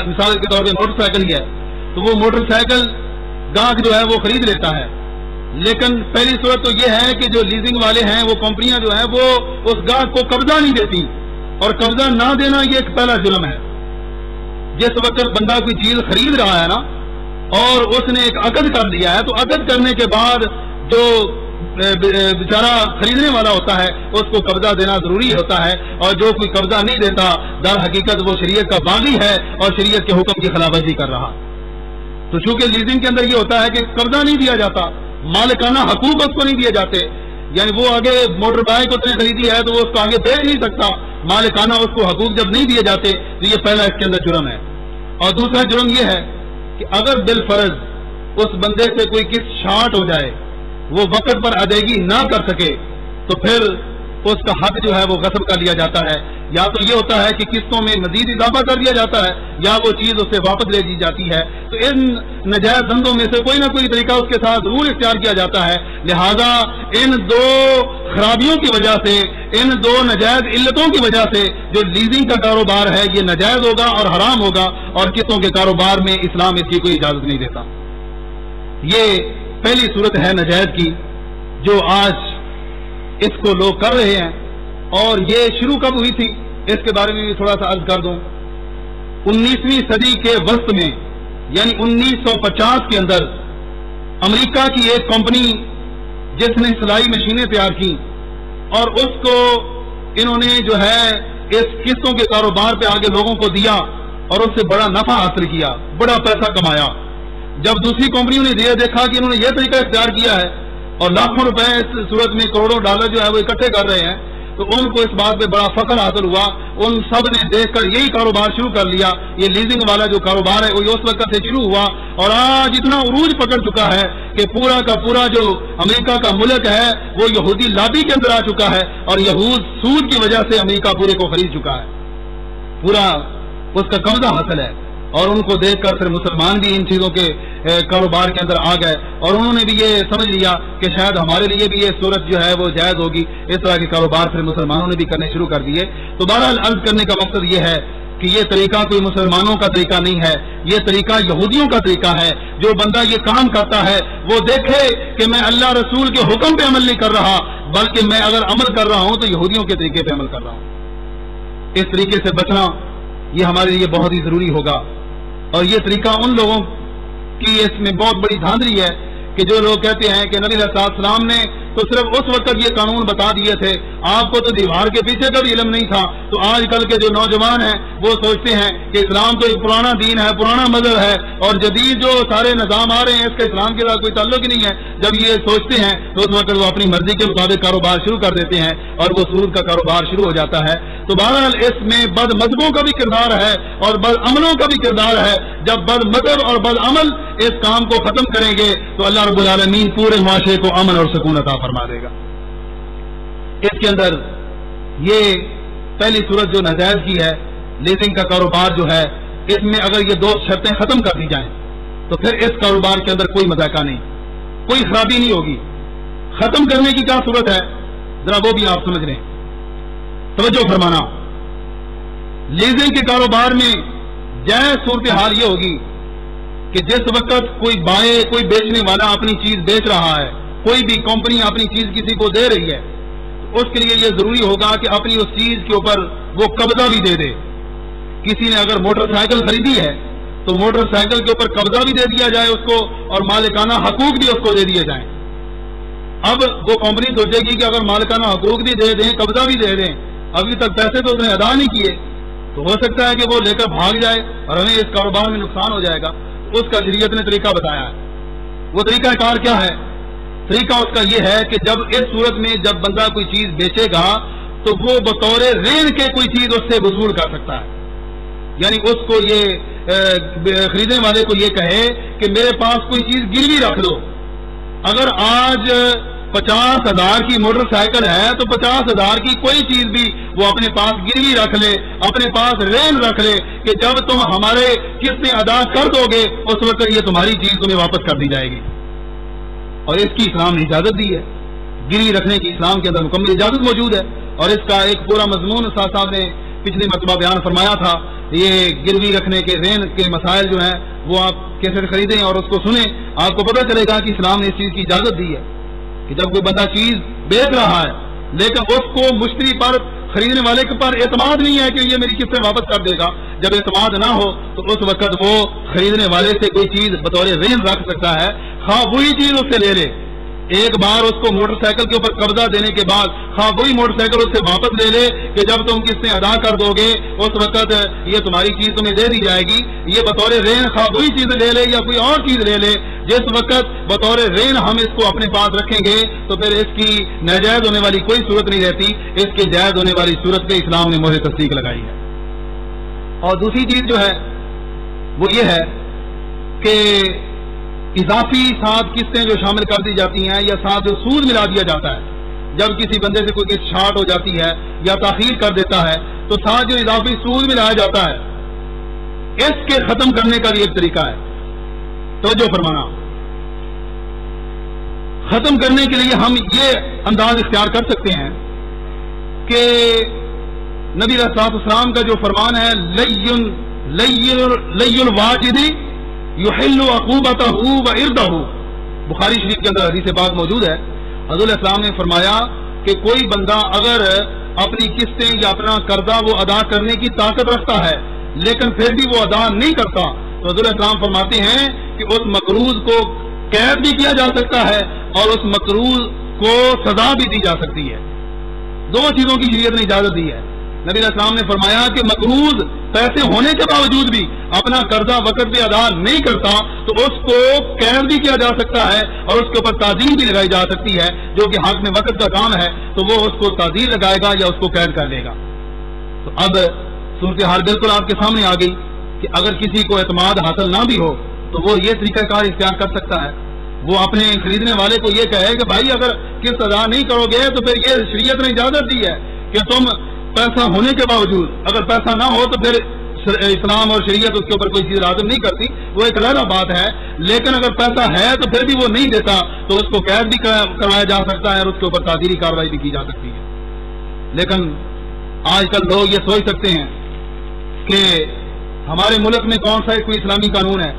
مثال کے طور پہ موٹر سائیکل ہی ہے تو وہ موٹر سائیکل گاہک جو ہے وہ خرید لیتا ہے، لیکن پہلی صورت تو یہ ہے کہ جو لیزنگ والے ہیں وہ کمپنیاں جو ہیں وہ اس گاہک کو قبضہ نہیں دیتی، اور قبضہ نہ دینا یہ ایک پہلا جرم ہے۔ جس وقت بندہ کوئی چیز خرید رہا ہے نا اور اس نے ایک عقد کر دیا ہے تو عقد کرنے کے بعد جو بیچارہ خریدنے والا ہوتا ہے اس کو قبضہ دینا ضروری ہوتا ہے، اور جو کوئی قبضہ نہیں دیتا در حقیقت وہ شریعت کا باغی ہے اور شریعت کے حکم کی خلاف ورزی کر رہا۔ تو چونکہ لیزنگ کے اندر یہ ہوتا ہے کہ قبضہ نہیں دیا جاتا، مالکانہ حقوق اس کو نہیں دیے جاتے، یعنی وہ آگے موٹر بائک اس نے خریدی ہے تو وہ اس کو آگے بیچ نہیں سکتا، مالکانہ اس کو حقوق جب نہیں دیے جاتے تو یہ پہلا اس کے اندر جرم ہے۔ اور دوسرا جرم یہ ہے کہ اگر بالفرض اس بندے سے کوئی قسط شارٹ ہو جائے، وہ وقت پر ادائیگی نہ کر سکے تو پھر اس کا حق جو ہے وہ غصب کر لیا جاتا ہے، یا تو یہ ہوتا ہے کہ قسطوں میں مزید اضافہ کر دیا جاتا ہے یا وہ چیز اس سے واپس لے دی جاتی ہے۔ تو ان ناجائز دھندوں میں سے کوئی نہ کوئی طریقہ اس کے ساتھ ضرور اختیار کیا جاتا ہے، لہذا ان 2 خرابیوں کی وجہ سے، ان 2 ناجائز علتوں کی وجہ سے جو لیزنگ کا کاروبار ہے یہ ناجائز ہوگا اور حرام ہوگا، اور قسطوں کے کاروبار میں اسلام اس کی کوئی اجازت نہیں دیتا۔ یہ پہلی صورت ہے ناجائز کی جو آج اس کو لوگ کر رہے ہیں، اور یہ شروع کب ہوئی تھی اس کے بارے میں بھی تھوڑا سا عرض کر دوں۔ 19ویں صدی کے وسط میں یعنی 1950 کے اندر امریکہ کی ایک کمپنی جس نے سلائی مشینیں تیار کی اور اس کو انہوں نے جو ہے اس قسطوں کے کاروبار پہ آگے لوگوں کو دیا اور اس سے بڑا نفع حاصل کیا، بڑا پیسہ کمایا۔ جب دوسری کمپنیوں نے یہ دیکھا کہ انہوں نے یہ طریقہ اختیار کیا ہے اور لاکھوں روپے اس صورت میں کروڑوں ڈالر جو ہے وہ اکٹھے کر رہے ہیں، تو ان کو اس بات پہ بڑا فخر حاصل ہوا. ان سب نے دیکھ کر یہی کاروبار شروع کر لیا. یہ لیزنگ والا جو کاروبار ہے وہ اس وقت سے شروع ہوا اور آج اتنا عروج پکڑ چکا ہے کہ پورا کا پورا جو امریکہ کا ملک ہے وہ یہودی لابی کے اندر آ چکا ہے اور یہود سود کی وجہ سے امریکہ پورے کو خرید چکا ہے، پورا اس کا قبضہ حاصل ہے. اور ان کو دیکھ کر پھر مسلمان بھی ان چیزوں کے کاروبار کے اندر آ گئے اور انہوں نے بھی یہ سمجھ لیا کہ شاید ہمارے لیے بھی یہ صورت جو ہے وہ جائز ہوگی. اس طرح کے کاروبار پھر مسلمانوں نے بھی کرنے شروع کر دیے. تو بہرحال عرض کرنے کا مقصد یہ ہے کہ یہ طریقہ کوئی مسلمانوں کا طریقہ نہیں ہے، یہ طریقہ یہودیوں کا طریقہ ہے. جو بندہ یہ کام کرتا ہے وہ دیکھے کہ میں اللہ رسول کے حکم پہ عمل نہیں کر رہا، بلکہ میں اگر عمل کر رہا ہوں تو یہودیوں کے طریقے پہ عمل کر رہا ہوں. اس طریقے سے بچنا یہ ہمارے لیے بہت ہی ضروری ہوگا. اور یہ طریقہ ان لوگوں کی اس میں بہت بڑی دھاندلی ہے کہ جو لوگ کہتے ہیں کہ نبی علیہ السلام نے تو صرف اس وقت یہ قانون بتا دیے تھے، آپ کو تو دیوار کے پیچھے کا بھی علم نہیں تھا. تو آج کل کے جو نوجوان ہیں وہ سوچتے ہیں کہ اسلام تو ایک پرانا دین ہے، پرانا مذہب ہے، اور جدید جو سارے نظام آ رہے ہیں اس کا اسلام کے ساتھ کوئی تعلق ہی نہیں ہے. جب یہ سوچتے ہیں تو اس وقت وہ اپنی مرضی کے مطابق کاروبار شروع کر دیتے ہیں اور وہ سود کا کاروبار شروع ہو جاتا ہے. تو بہرحال اس میں بد مذہبوں کا بھی کردار ہے اور بد عملوں کا بھی کردار ہے. جب بد مذہب اور بد عمل اس کام کو ختم کریں گے تو اللہ رب العالمین پورے معاشرے کو امن اور سکون عطا فرما دے گا. اس کے اندر یہ پہلی صورت جو ناجائز کی ہے لیزنگ کا کاروبار جو ہے، اس میں اگر یہ دو شرطیں ختم کر دی جائیں تو پھر اس کاروبار کے اندر کوئی مذاقہ نہیں، کوئی خرابی نہیں ہوگی. ختم کرنے کی کیا صورت ہے ذرا وہ بھی آپ سمجھ لیں، توجہ فرمانا. لیزنگ کے کاروبار میں جائز صورتحال یہ ہوگی کہ جس وقت کوئی بائے، کوئی بیچنے والا اپنی چیز بیچ رہا ہے، کوئی بھی کمپنی اپنی چیز کسی کو دے رہی ہے، تو اس کے لیے یہ ضروری ہوگا کہ اپنی اس چیز کے اوپر وہ قبضہ بھی دے دے. کسی نے اگر موٹر سائیکل خریدی ہے تو موٹر سائیکل کے اوپر قبضہ بھی دے دیا جائے اس کو اور مالکانہ حقوق بھی اس کو دے دیے جائیں. اب وہ کمپنی سوچے گی کہ اگر مالکانہ حقوق بھی دے دیں، قبضہ بھی دے دیں، ابھی تک پیسے تو اس نے ادا نہیں کیے، تو ہو سکتا ہے کہ وہ لے کر بھاگ جائے اور ہمیں اس کاروبار میں نقصان ہو جائے گا. اس کا شریعت نے طریقہ بتایا ہے. وہ طریقہ کار کیا ہے؟ طریقہ اس کا یہ ہے کہ جب اس صورت میں جب بندہ کوئی چیز بیچے گا تو وہ بطور رین کے کوئی چیز اس سے وصول کر سکتا ہے. یعنی اس کو یہ خریدنے والے کو یہ کہے کہ میرے پاس کوئی چیز گروی رکھ دو. اگر آج 50,000 کی موٹر سائیکل ہے تو 50,000 کی کوئی چیز بھی وہ اپنے پاس گروی رکھ لے، اپنے پاس رین رکھ لے کہ جب تم ہمارے قسطیں ادا کر دو گے اس وقت یہ تمہاری چیز تمہیں واپس کر دی جائے گی. اور اس کی اسلام نے اجازت دی ہے، گروی رکھنے کی اسلام کے اندر مکمل اجازت موجود ہے. اور اس کا ایک پورا مضمون استاد صاحب نے پچھلی مرتبہ بیان فرمایا تھا. یہ گروی رکھنے کے رین کے مسائل جو ہیں وہ آپ کیسے خریدیں اور اس کو سنیں، آپ کو پتہ چلے گا کہ اسلام نے اس چیز کی اجازت دی ہے کہ جب کوئی بندہ چیز بیچ رہا ہے لیکن اس کو مشتری پر، خریدنے والے کے پر اعتماد نہیں ہے کہ یہ میری قسطیں واپس کر دے گا، جب اعتماد نہ ہو تو اس وقت وہ خریدنے والے سے کوئی چیز بطور رین رکھ سکتا ہے، خواہ وہی چیز اس سے لے لے. ایک بار اس کو موٹر سائیکل کے اوپر قبضہ دینے کے بعد خواہ وہی موٹر سائیکل اس سے واپس لے لے کہ جب تم قسطیں ادا کر دو گے اس وقت یہ تمہاری چیز تمہیں دے دی جائے گی. یہ بطور رین خواہ وہی چیز لے لے یا کوئی اور چیز لے لے، جس وقت بطور رین ہم اس کو اپنے پاس رکھیں گے تو پھر اس کی ناجائز ہونے والی کوئی صورت نہیں رہتی. اس کے جائز ہونے والی صورت پہ اسلام نے مہر تصدیق لگائی ہے. اور دوسری چیز جو ہے وہ یہ ہے کہ اضافی ساتھ قسطیں جو شامل کر دی جاتی ہیں یا ساتھ سود ملا دیا جاتا ہے. جب کسی بندے سے کوئی قسط شارٹ ہو جاتی ہے یا تاخیر کر دیتا ہے تو ساتھ جو اضافی سود ملایا جاتا ہے اس کے ختم کرنے کا بھی ایک طریقہ ہے. توجہ فرمانا. ختم کرنے کے لیے ہم یہ انداز اختیار کر سکتے ہیں کہ نبی علیہ السلام کا جو فرمان ہے لَيُّ الْوَاجِدِ يُحِلُّ عُقُوبَتَهُ وَإِرْضَهُ، بخاری شریف کے اندر حدیث پاک موجود ہے. حضور علیہ السلام نے فرمایا کہ کوئی بندہ اگر اپنی قسطیں یا اپنا قرضہ وہ ادا کرنے کی طاقت رکھتا ہے لیکن پھر بھی وہ ادا نہیں کرتا تو حضور علیہ السلام فرماتے ہیں کہ اس مقروض کو قید بھی کیا جا سکتا ہے اور اس مقروض کو سزا بھی دی جا سکتی ہے. دو چیزوں کی شریعت نے اجازت دی ہے. نبی علیہ السلام نے فرمایا کہ مقروض پیسے ہونے کے باوجود بھی اپنا قرضہ وقت پہ ادا نہیں کرتا تو اس کو قید بھی کیا جا سکتا ہے اور اس کے اوپر تعزیر بھی لگائی جا سکتی ہے، جو کہ حق میں وقت کا کام ہے تو وہ اس کو تعزیر لگائے گا یا اس کو قید کر لے گا۔ تو اب صورتحال بالکل آپ کے سامنے آ گئی کہ اگر کسی کو اعتماد حاصل نہ بھی ہو تو وہ یہ طریقہ کار اختیار کر سکتا ہے، وہ اپنے خریدنے والے کو یہ کہے کہ بھائی اگر قسط ادا نہیں کرو گے تو پھر یہ شریعت نے اجازت دی ہے کہ تم پیسہ ہونے کے باوجود، اگر پیسہ نہ ہو تو پھر اسلام اور شریعت اس کے اوپر کوئی چیز لازم نہیں کرتی، وہ ایک علیحدہ بات ہے، لیکن اگر پیسہ ہے تو پھر بھی وہ نہیں دیتا تو اس کو قید بھی کروایا جا سکتا ہے اور اس کے اوپر تعزیری کارروائی بھی کی جا سکتی ہے۔ لیکن آج کل لوگ یہ سوچ سکتے ہیں کہ ہمارے ملک میں کون سا کوئی اسلامی قانون ہے،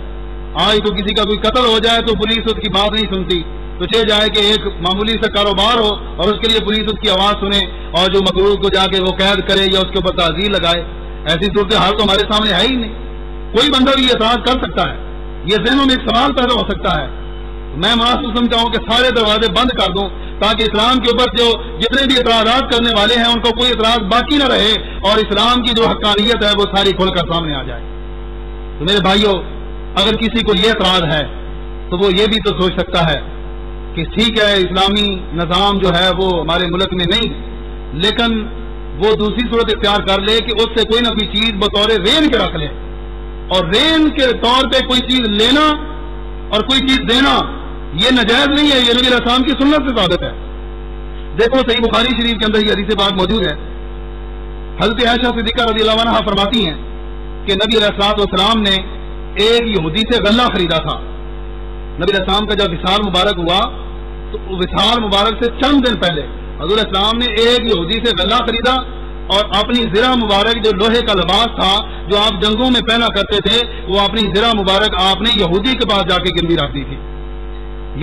آج تو کسی کا کوئی قتل ہو جائے تو پولیس اس کی بات نہیں سنتی، تو چلے جائے کہ ایک معمولی سا کاروبار ہو اور اس کے لیے پولیس اس کی آواز سنے اور جو مقروض کو جا کے وہ قید کرے یا اس کے اوپر تعزیر لگائے۔ ایسی صورتحال تو ہمارے سامنے ہے ہی نہیں، کوئی بندہ بھی اعتراض کر سکتا ہے، یہ ذہنوں میں ایک سوال پیدا ہو سکتا ہے۔ میں مناسب سمجھتا ہوں کہ سارے دروازے بند کر دوں تاکہ اسلام کے اوپر جو جتنے بھی اعتراضات کرنے والے ہیں ان کو کوئی اعتراض باقی نہ رہے اور اسلام کی جو حقانیت ہے وہ ساری کھل کر سامنے آ جائے۔ تو میرے بھائیوں، اگر کسی کو یہ اعتراض ہے تو وہ یہ بھی تو سوچ سکتا ہے کہ ٹھیک ہے اسلامی نظام جو ہے وہ ہمارے ملک میں نہیں، لیکن وہ دوسری صورت اختیار کر لے کہ اس سے کوئی نہ کوئی چیز بطور رین کے رکھ لے، اور رین کے طور پہ کوئی چیز لینا اور کوئی چیز دینا یہ ناجائز نہیں ہے، یہ نبی علیہ السلام کی سنت سے ثابت ہے۔ دیکھو صحیح بخاری شریف کے اندر یہ حدیث پاک موجود ہے، حضرت عائشہ صدیقہ رضی اللہ عنہا فرماتی ہیں کہ نبی علیہ السلام نے ایک یہودی سے غلہ خریدا تھا۔ نبی علیہ السلام کا جب وصال مبارک ہوا تو وصال مبارک سے چند دن پہلے حضور السلام نے ایک یہودی سے غلہ خریدا اور اپنی زرہ مبارک جو لوہے کا لباس تھا جو آپ جنگوں میں پہنا کرتے تھے وہ اپنی زرہ مبارک آپ نے یہودی کے پاس جا کے گروی رکھ دی تھی،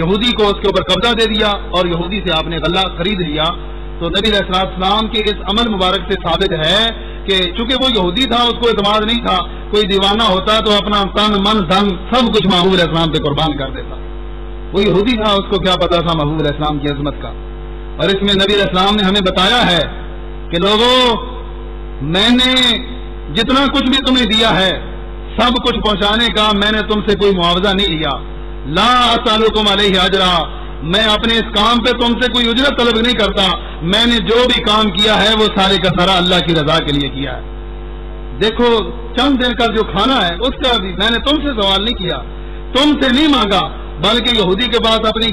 یہودی کو اس کے اوپر قبضہ دے دیا اور یہودی سے آپ نے غلہ خرید لیا۔ تو نبی علیہ السلام کے اس عمل مبارک سے ثابت ہے کہ چونکہ وہ یہودی تھا اس کو اعتماد نہیں تھا، کوئی دیوانہ ہوتا تو اپنا تن من دھن سب کچھ محبوب علیہ السلام پہ قربان کر دیتا، وہ یہودی تھا، اس کو کیا پتا تھا محبوب علیہ السلام کی عظمت کا۔ اور اس میں نبی علیہ السلام نے ہمیں بتایا ہے کہ لوگوں میں نے جتنا کچھ بھی تمہیں دیا ہے سب کچھ پہنچانے کا میں نے تم سے کوئی معاوضہ نہیں لیا، لا اسالکم علیہ اجرا، میں اپنے اس کام پہ تم سے کوئی اجرت طلب نہیں کرتا، میں نے جو بھی کام کیا ہے وہ سارے کا سارا اللہ کی رضا کے لیے کیا ہے۔ دیکھو چند دن کا جو کھانا ہے اس کا بھی میں نے تم سے سوال نہیں کیا، تم سے نہیں مانگا، بلکہ یہودی کے پاس اپنی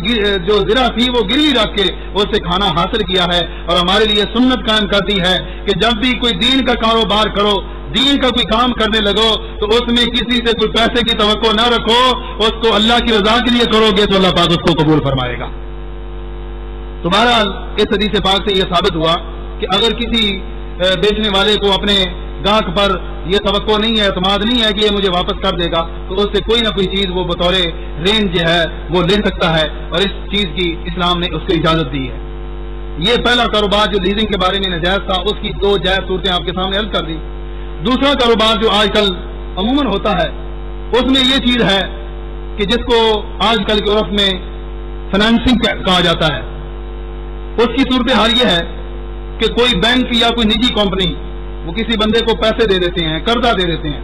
جو زرہ تھی وہ گروی رکھ کے اس سے کھانا حاصل کیا ہے، اور ہمارے لیے سنت قائم کر دی ہے کہ جب بھی کوئی دین کا کاروبار کرو، دین کا کوئی کام کرنے لگو تو اس میں کسی سے کوئی پیسے کی توقع نہ رکھو، اس کو اللہ کی رضا کے لیے کرو گے تو اللہ پاک اس کو قبول فرمائے گا۔ تو بہرحال اس حدیث پاک سے یہ ثابت ہوا کہ اگر کسی بیچنے والے کو اپنے گاہک پر یہ توقع نہیں ہے، اعتماد نہیں ہے کہ یہ مجھے واپس کر دے گا، تو اس سے کوئی نہ کوئی چیز وہ بطور رینج جو ہے وہ لے سکتا ہے، اور اس چیز کی اسلام نے اس کو اجازت دی ہے۔ یہ پہلا کاروبار جو لیزنگ کے بارے میں ناجائز تھا اس کی دو جائز صورتیں آپ کے سامنے حل کر دی۔ دوسرا کاروبار جو آج کل عموماً ہوتا ہے اس میں یہ چیز ہے کہ جس کو آج کل کے عرف میں فائنانسنگ کہا جاتا ہے، اس کی صورتحال یہ ہے کہ کوئی بینک یا کوئی نجی کمپنی وہ کسی بندے کو پیسے دے دیتے ہیں، قرضہ دے دیتے ہیں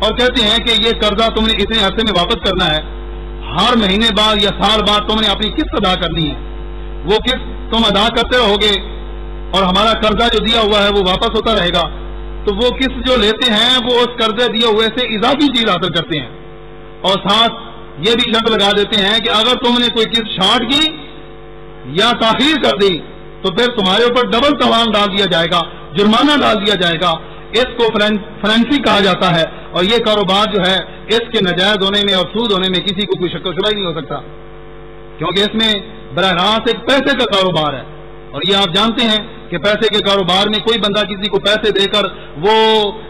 اور کہتے ہیں کہ یہ قرضہ تم نے اتنے عرصے میں واپس کرنا ہے، ہر مہینے بعد یا سال بعد تم نے اپنی قسط ادا کرنی ہے، وہ قسط تم ادا کرتے رہو گے اور ہمارا قرضہ جو دیا ہوا ہے وہ واپس ہوتا رہے گا۔ تو وہ قسط جو لیتے ہیں وہ اس قرضے دیے ہوئے سے اضافی چیز حاصل کرتے ہیں، اور ساتھ یہ بھی شرط لگا دیتے ہیں کہ اگر تم نے کوئی قسط شارٹ کی یا تاخیر کر دی تو پھر تمہارے اوپر ڈبل تاوان ڈال دیا جائے گا، جرمانہ ڈال دیا جائے گا۔ اس کو فائنانسنگ کہا جاتا ہے، اور یہ کاروبار جو ہے اس کے ناجائز ہونے میں اور سود ہونے میں کسی کو کوئی شک و شبہ ہی نہیں ہو سکتا، کیونکہ اس میں براہ راست ایک پیسے کا کاروبار ہے، اور یہ آپ جانتے ہیں کہ پیسے کے کاروبار میں کوئی بندہ کسی کو پیسے دے کر وہ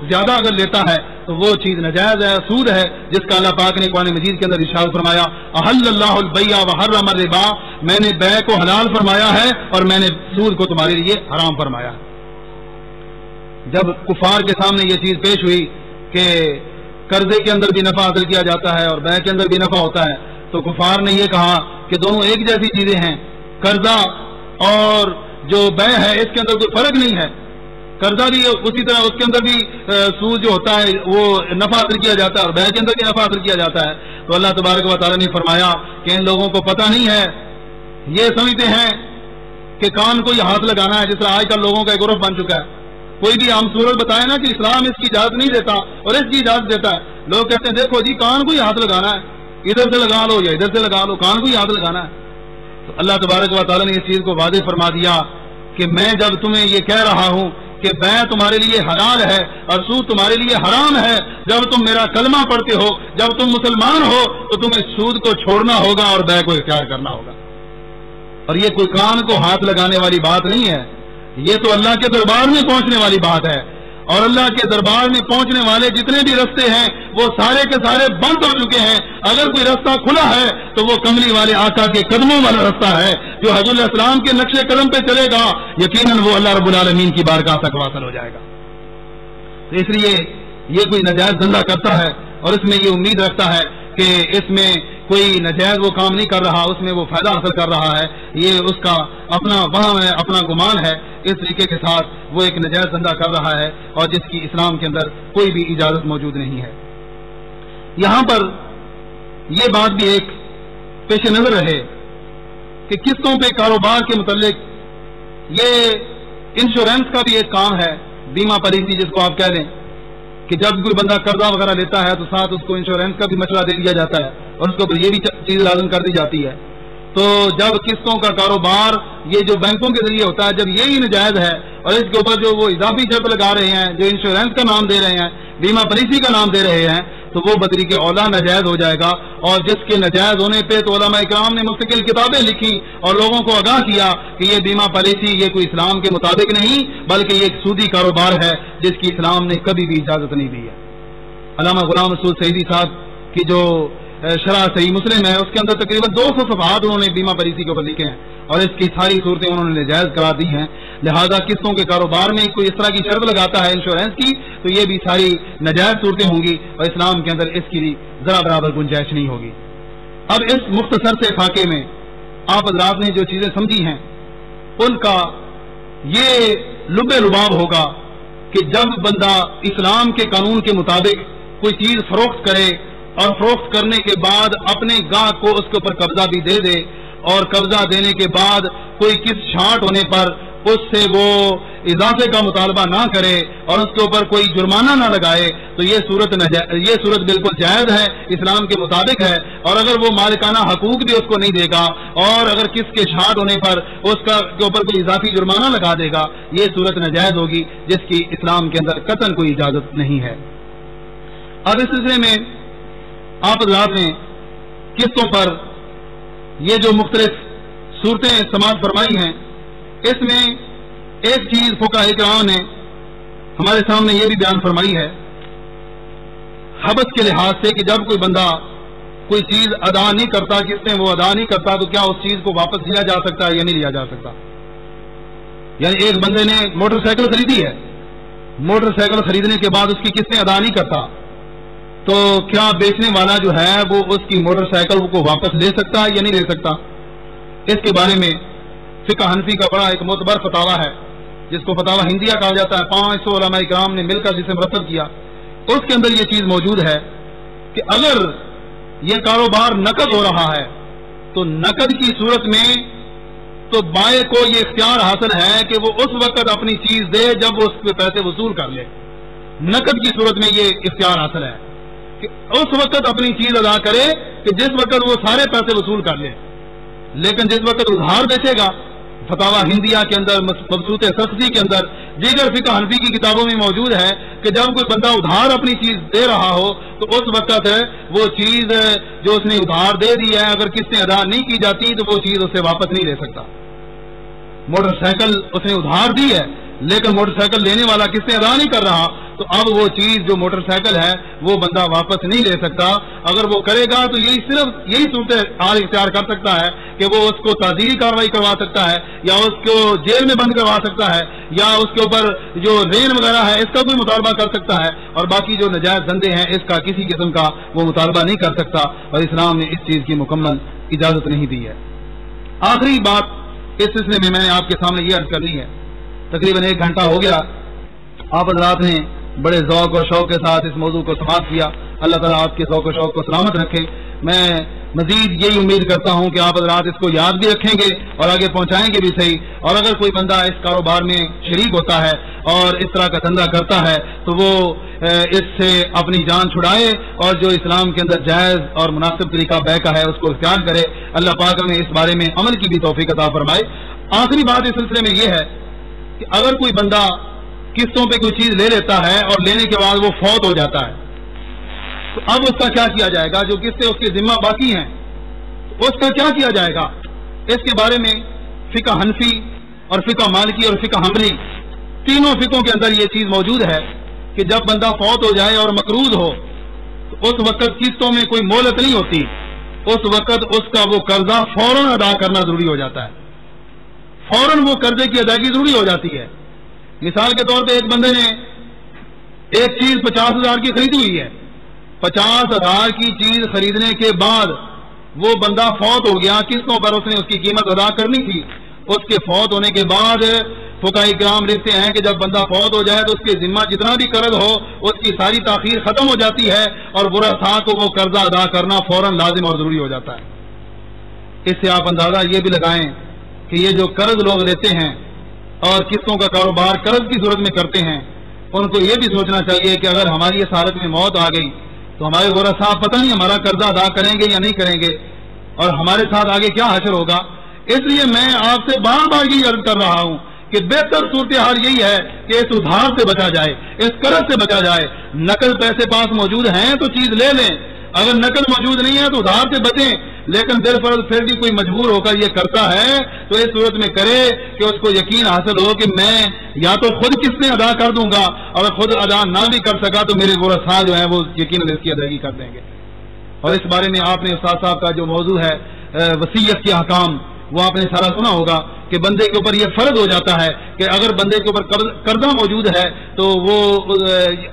زیادہ اگر لیتا ہے تو وہ چیز ناجائز ہے، سود ہے، جس کا اللہ پاک نے قرآن مجید کے اندر ارشاد فرمایا احل اللہ البیع وحرم الربا، میں نے بیع کو حلال فرمایا ہے اور میں نے سود کو تمہارے لیے حرام فرمایا ہے۔ جب کفار کے سامنے یہ چیز پیش ہوئی کہ قرضے کے اندر بھی نفع حاصل کیا جاتا ہے اور بیع کے اندر بھی نفع ہوتا ہے، تو کفار نے یہ کہا کہ دونوں ایک جیسی چیزیں ہیں، قرضہ اور جو بیع ہے اس کے اندر کوئی فرق نہیں ہے، قرضہ بھی اسی طرح اس کے اندر بھی سود جو ہوتا ہے وہ نفع حاصل کیا جاتا ہے اور بیع کے اندر بھی نفع حاصل کیا جاتا ہے. تو اللہ تبارک و تعالیٰ نے فرمایا کہ ان لوگوں کو پتہ نہیں ہے, یہ سمجھتے ہیں کہ کان کو یہ ہاتھ لگانا ہے, جس طرح آج کل لوگوں کا ایک گروہ بن چکا ہے. کوئی بھی عام صورت بتائے نا کہ اسلام اس کی اجازت نہیں دیتا اور اس کی اجازت دیتا ہے, لوگ کہتے ہیں دیکھو جی کان کو یہ ہاتھ لگانا ہے, ادھر سے لگا لو یا ادھر سے لگا لو, کان کو یہ ہاتھ لگانا ہے. تو اللہ تبارک و تعالیٰ نے اس چیز کو واضح فرما دیا کہ میں جب تمہیں یہ کہہ رہا ہوں کہ بیع تمہارے لیے حلال ہے اور سود تمہارے لیے حرام ہے, جب تم میرا کلمہ پڑھتے ہو, جب تم مسلمان ہو, تو تمہیں سود کو چھوڑنا ہوگا اور بیع کو اختیار کرنا ہوگا. اور یہ کوئی کان کو ہاتھ لگانے والی بات نہیں ہے, یہ تو اللہ کے دربار میں پہنچنے والی بات ہے. اور اللہ کے دربار میں پہنچنے والے جتنے بھی رستے ہیں وہ سارے کے سارے بند ہو چکے ہیں. اگر کوئی رستہ کھلا ہے تو وہ کملی والے آقا کے قدموں والا رستہ ہے, جو حضور علیہ السلام کے نقش قدم پہ چلے گا یقیناً وہ اللہ رب العالمین کی بارگاہ تک واصل ہو جائے گا. تو اس لیے یہ کوئی نجائز دھندا کرتا ہے اور اس میں یہ امید رکھتا ہے کہ اس میں کوئی نجائز وہ کام نہیں کر رہا, اس میں وہ فائدہ حاصل کر رہا ہے, یہ اس کا اپنا وہم ہے, اپنا گمان ہے. اس طریقے کے ساتھ وہ ایک نجائز دھندا کر رہا ہے اور جس کی اسلام کے اندر کوئی بھی اجازت موجود نہیں ہے. یہاں پر یہ بات بھی ایک پیش نظر رہے کہ قسطوں پہ کاروبار کے متعلق یہ انشورنس کا بھی ایک کام ہے, بیمہ پالیسی جس کو آپ کہہ دیں, کہ جب کوئی بندہ قرضہ وغیرہ لیتا ہے تو ساتھ اس کو انشورنس کا بھی مشورہ دے دیا جاتا ہے اور اس کو یہ بھی چیز لازم کر دی جاتی ہے. تو جب قسطوں کا کاروبار یہ جو بینکوں کے ذریعے ہوتا ہے, جب یہی نجائز ہے اور اس کے اوپر جو وہ اضافی شرط لگا رہے ہیں, جو انشورنس کا نام دے رہے ہیں, بیمہ پالیسی کا نام دے رہے ہیں, تو وہ بطریق اولا نجائز ہو جائے گا. اور جس کے نجائز ہونے پہ تو علماء اکرام نے مستقل کتابیں لکھی اور لوگوں کو آگاہ کیا کہ یہ بیمہ پالیسی یہ کوئی اسلام کے مطابق نہیں بلکہ یہ ایک سودی کاروبار ہے جس کی اسلام نے کبھی بھی اجازت نہیں دی ہے. علامہ غلام رسول سعیدی صاحب کی جو شرح صحیح مسلم ہے اس کے اندر تقریباً 200 صفحات انہوں نے بیمہ پالیسی کے اوپر لکھے ہیں اور اس کی ساری صورتیں انہوں نے نجائز قرار دی ہیں. لہذا قسطوں کے کاروبار میں کوئی اس طرح کی شرط لگاتا ہے انشورنس کی تو یہ بھی ساری نجائز صورتیں ہوں گی اور اسلام کے اندر اس کی ذرا برابر گنجائش نہیں ہوگی. اب اس مختصر سے خاکے میں آپ حضرات نے جو چیزیں سمجھی ہیں ان کا یہ لب لباب ہوگا کہ جب بندہ اسلام کے قانون کے مطابق کوئی چیز فروخت کرے اور فروخت کرنے کے بعد اپنے گاہک کو اس کے اوپر قبضہ بھی دے دے اور قبضہ دینے کے بعد کوئی کس چھانٹ ہونے پر اس سے وہ اضافے کا مطالبہ نہ کرے اور اس کے اوپر کوئی جرمانہ نہ لگائے تو یہ صورت بالکل جائز ہے, اسلام کے مطابق ہے. اور اگر وہ مالکانہ حقوق بھی اس کو نہیں دے گا اور اگر کس کے چھانٹ ہونے پر اس کا کے اوپر کوئی اضافی جرمانہ لگا دے گا, یہ صورت ناجائز ہوگی جس کی اسلام کے اندر قطعاً کوئی اجازت نہیں ہے. اب اس سلسلے میں آپ حضرات نے قسطوں پر یہ جو مختلف صورتیں سماعت فرمائی ہیں اس میں ایک چیز فقہاء کرام نے ہمارے سامنے یہ بھی بیان فرمائی ہے حبس کے لحاظ سے کہ جب کوئی بندہ کوئی چیز ادا نہیں کرتا, قسطیں وہ ادا نہیں کرتا, تو کیا اس چیز کو واپس لیا جا سکتا ہے یا نہیں لیا جا سکتا. یعنی ایک بندے نے موٹر سائیکل خریدی ہے, موٹر سائیکل خریدنے کے بعد اس کی قسطیں ادا نہیں کرتا تو کیا بیچنے والا جو ہے وہ اس کی موٹر سائیکل کو واپس لے سکتا ہے یا نہیں لے سکتا. اس کے بارے میں فقہ حنفی کا بڑا ایک معتبر فتاویٰ ہے جس کو فتاویٰ ہندیہ کہا جاتا ہے, 500 علماء کرام نے مل کر جسے مرتب کیا. اس کے اندر یہ چیز موجود ہے کہ اگر یہ کاروبار نقد ہو رہا ہے تو نقد کی صورت میں تو بائع کو یہ اختیار حاصل ہے کہ وہ اس وقت اپنی چیز دے جب وہ اس پہ پیسے وصول کر لے. نقد کی صورت میں یہ اختیار حاصل ہے کہ اس وقت اپنی چیز ادا کرے کہ جس وقت وہ سارے پیسے وصول کر لے. لیکن جس وقت ادھار بیچے گا, فتاویٰ ہندیہ کے اندر, مبسوط سختی کے اندر, دیگر فقہ حنفی کی کتابوں میں موجود ہے کہ جب کوئی بندہ ادھار اپنی چیز دے رہا ہو تو اس وقت وہ چیز جو اس نے ادھار دے دی ہے اگر قسطیں ادا نہیں کی جاتی تو وہ چیز اسے واپس نہیں لے سکتا. موٹر سائیکل اس نے ادھار دی ہے لیکن موٹر سائیکل لینے والا قسطیں ادا نہیں کر رہا تو اب وہ چیز جو موٹر سائیکل ہے وہ بندہ واپس نہیں لے سکتا. اگر وہ کرے گا تو یہی صورت حال اختیار کر سکتا ہے کہ وہ اس کو تعزیری کارروائی کروا سکتا ہے یا اس کو جیل میں بند کروا سکتا ہے یا اس کے اوپر جو رین وغیرہ ہے اس کا کوئی مطالبہ کر سکتا ہے, اور باقی جو نجائز دھندے ہیں اس کا کسی قسم کا وہ مطالبہ نہیں کر سکتا, اور اسلام نے اس چیز کی مکمل اجازت نہیں دی ہے. آخری بات اس سلسلے میں نے آپ کے سامنے یہ عرض کرنی ہے, تقریباً 1 گھنٹہ ہو گیا آپ حضرات نے بڑے ذوق اور شوق کے ساتھ اس موضوع کو سماعت کیا. اللہ تعالیٰ آپ کے ذوق و شوق کو سلامت رکھے. میں مزید یہی امید کرتا ہوں کہ آپ حضرات اس کو یاد بھی رکھیں گے اور آگے پہنچائیں گے بھی صحیح. اور اگر کوئی بندہ اس کاروبار میں شریک ہوتا ہے اور اس طرح کا دھندا کرتا ہے تو وہ اس سے اپنی جان چھڑائے اور جو اسلام کے اندر جائز اور مناسب طریقہ بے کا ہے اس کو اختیار کرے. اللہ پاک ہمیں اس بارے میں عمل کی بھی توفیق عطا فرمائے. آخری بات اس سلسلے میں یہ ہے کہ اگر کوئی بندہ قسطوں پہ کوئی چیز لے لیتا ہے اور لینے کے بعد وہ فوت ہو جاتا ہے تو اب اس کا کیا کیا جائے گا؟ جو قسطیں اس کے ذمہ باقی ہیں اس کا کیا کیا جائے گا؟ اس کے بارے میں فقہ حنفی اور فقہ مالکی اور فقہ حنبلی تینوں فقہوں کے اندر یہ چیز موجود ہے کہ جب بندہ فوت ہو جائے اور مقروض ہو تو اس وقت قسطوں میں کوئی مہلت نہیں ہوتی. اس وقت اس کا وہ قرضہ فوراً ادا کرنا ضروری ہو جاتا ہے. فوراً وہ قرضے کی ادائیگی ضروری ہو جاتی ہے. مثال کے طور پہ ایک بندے نے ایک چیز 50,000 کی خریدی ہوئی ہے. 50,000 کی چیز خریدنے کے بعد وہ بندہ فوت ہو گیا. قسطوں پر اس نے اس کی قیمت ادا کرنی تھی. اس کے فوت ہونے کے بعد فقہاء کرام لکھتے ہیں کہ جب بندہ فوت ہو جائے تو اس کے ذمہ جتنا بھی قرض ہو اس کی ساری تاخیر ختم ہو جاتی ہے اور ورثاء کو وہ قرضہ ادا کرنا فوراً لازم اور ضروری ہو جاتا ہے. اس سے آپ اندازہ یہ بھی لگائیں کہ یہ جو قرض لوگ لیتے ہیں اور قسطوں کا کاروبار قرض کی صورت میں کرتے ہیں ان کو یہ بھی سوچنا چاہیے کہ اگر ہماری اس حالت میں موت آ گئی تو ہمارے ورثاء پتہ نہیں ہمارا قرضہ ادا کریں گے یا نہیں کریں گے اور ہمارے ساتھ آگے کیا حشر ہوگا. اس لیے میں آپ سے بار بار یہ عرض کر رہا ہوں کہ بہتر صورتحال یہی ہے کہ اس ادھار سے بچا جائے, اس قرض سے بچا جائے. نقد پیسے پاس موجود ہیں تو چیز لے لیں, اگر نقد موجود نہیں ہے تو ادھار سے بچیں. لیکن دل فرض پھر بھی کوئی مجبور ہو کر یہ کرتا ہے تو اس صورت میں کرے کہ اس کو یقین حاصل ہو کہ میں یا تو خود قسطیں ادا کر دوں گا, اگر خود ادا نہ بھی کر سکا تو میرے ورثاء جو ہیں وہ یقیناً اس کی ادائیگی کر دیں گے. اور اس بارے میں آپ نے استاد صاحب کا جو موضوع ہے وصیت کے احکام وہ آپ نے سارا سنا ہوگا کہ بندے کے اوپر یہ فرض ہو جاتا ہے کہ اگر بندے کے اوپر قرضہ موجود ہے تو وہ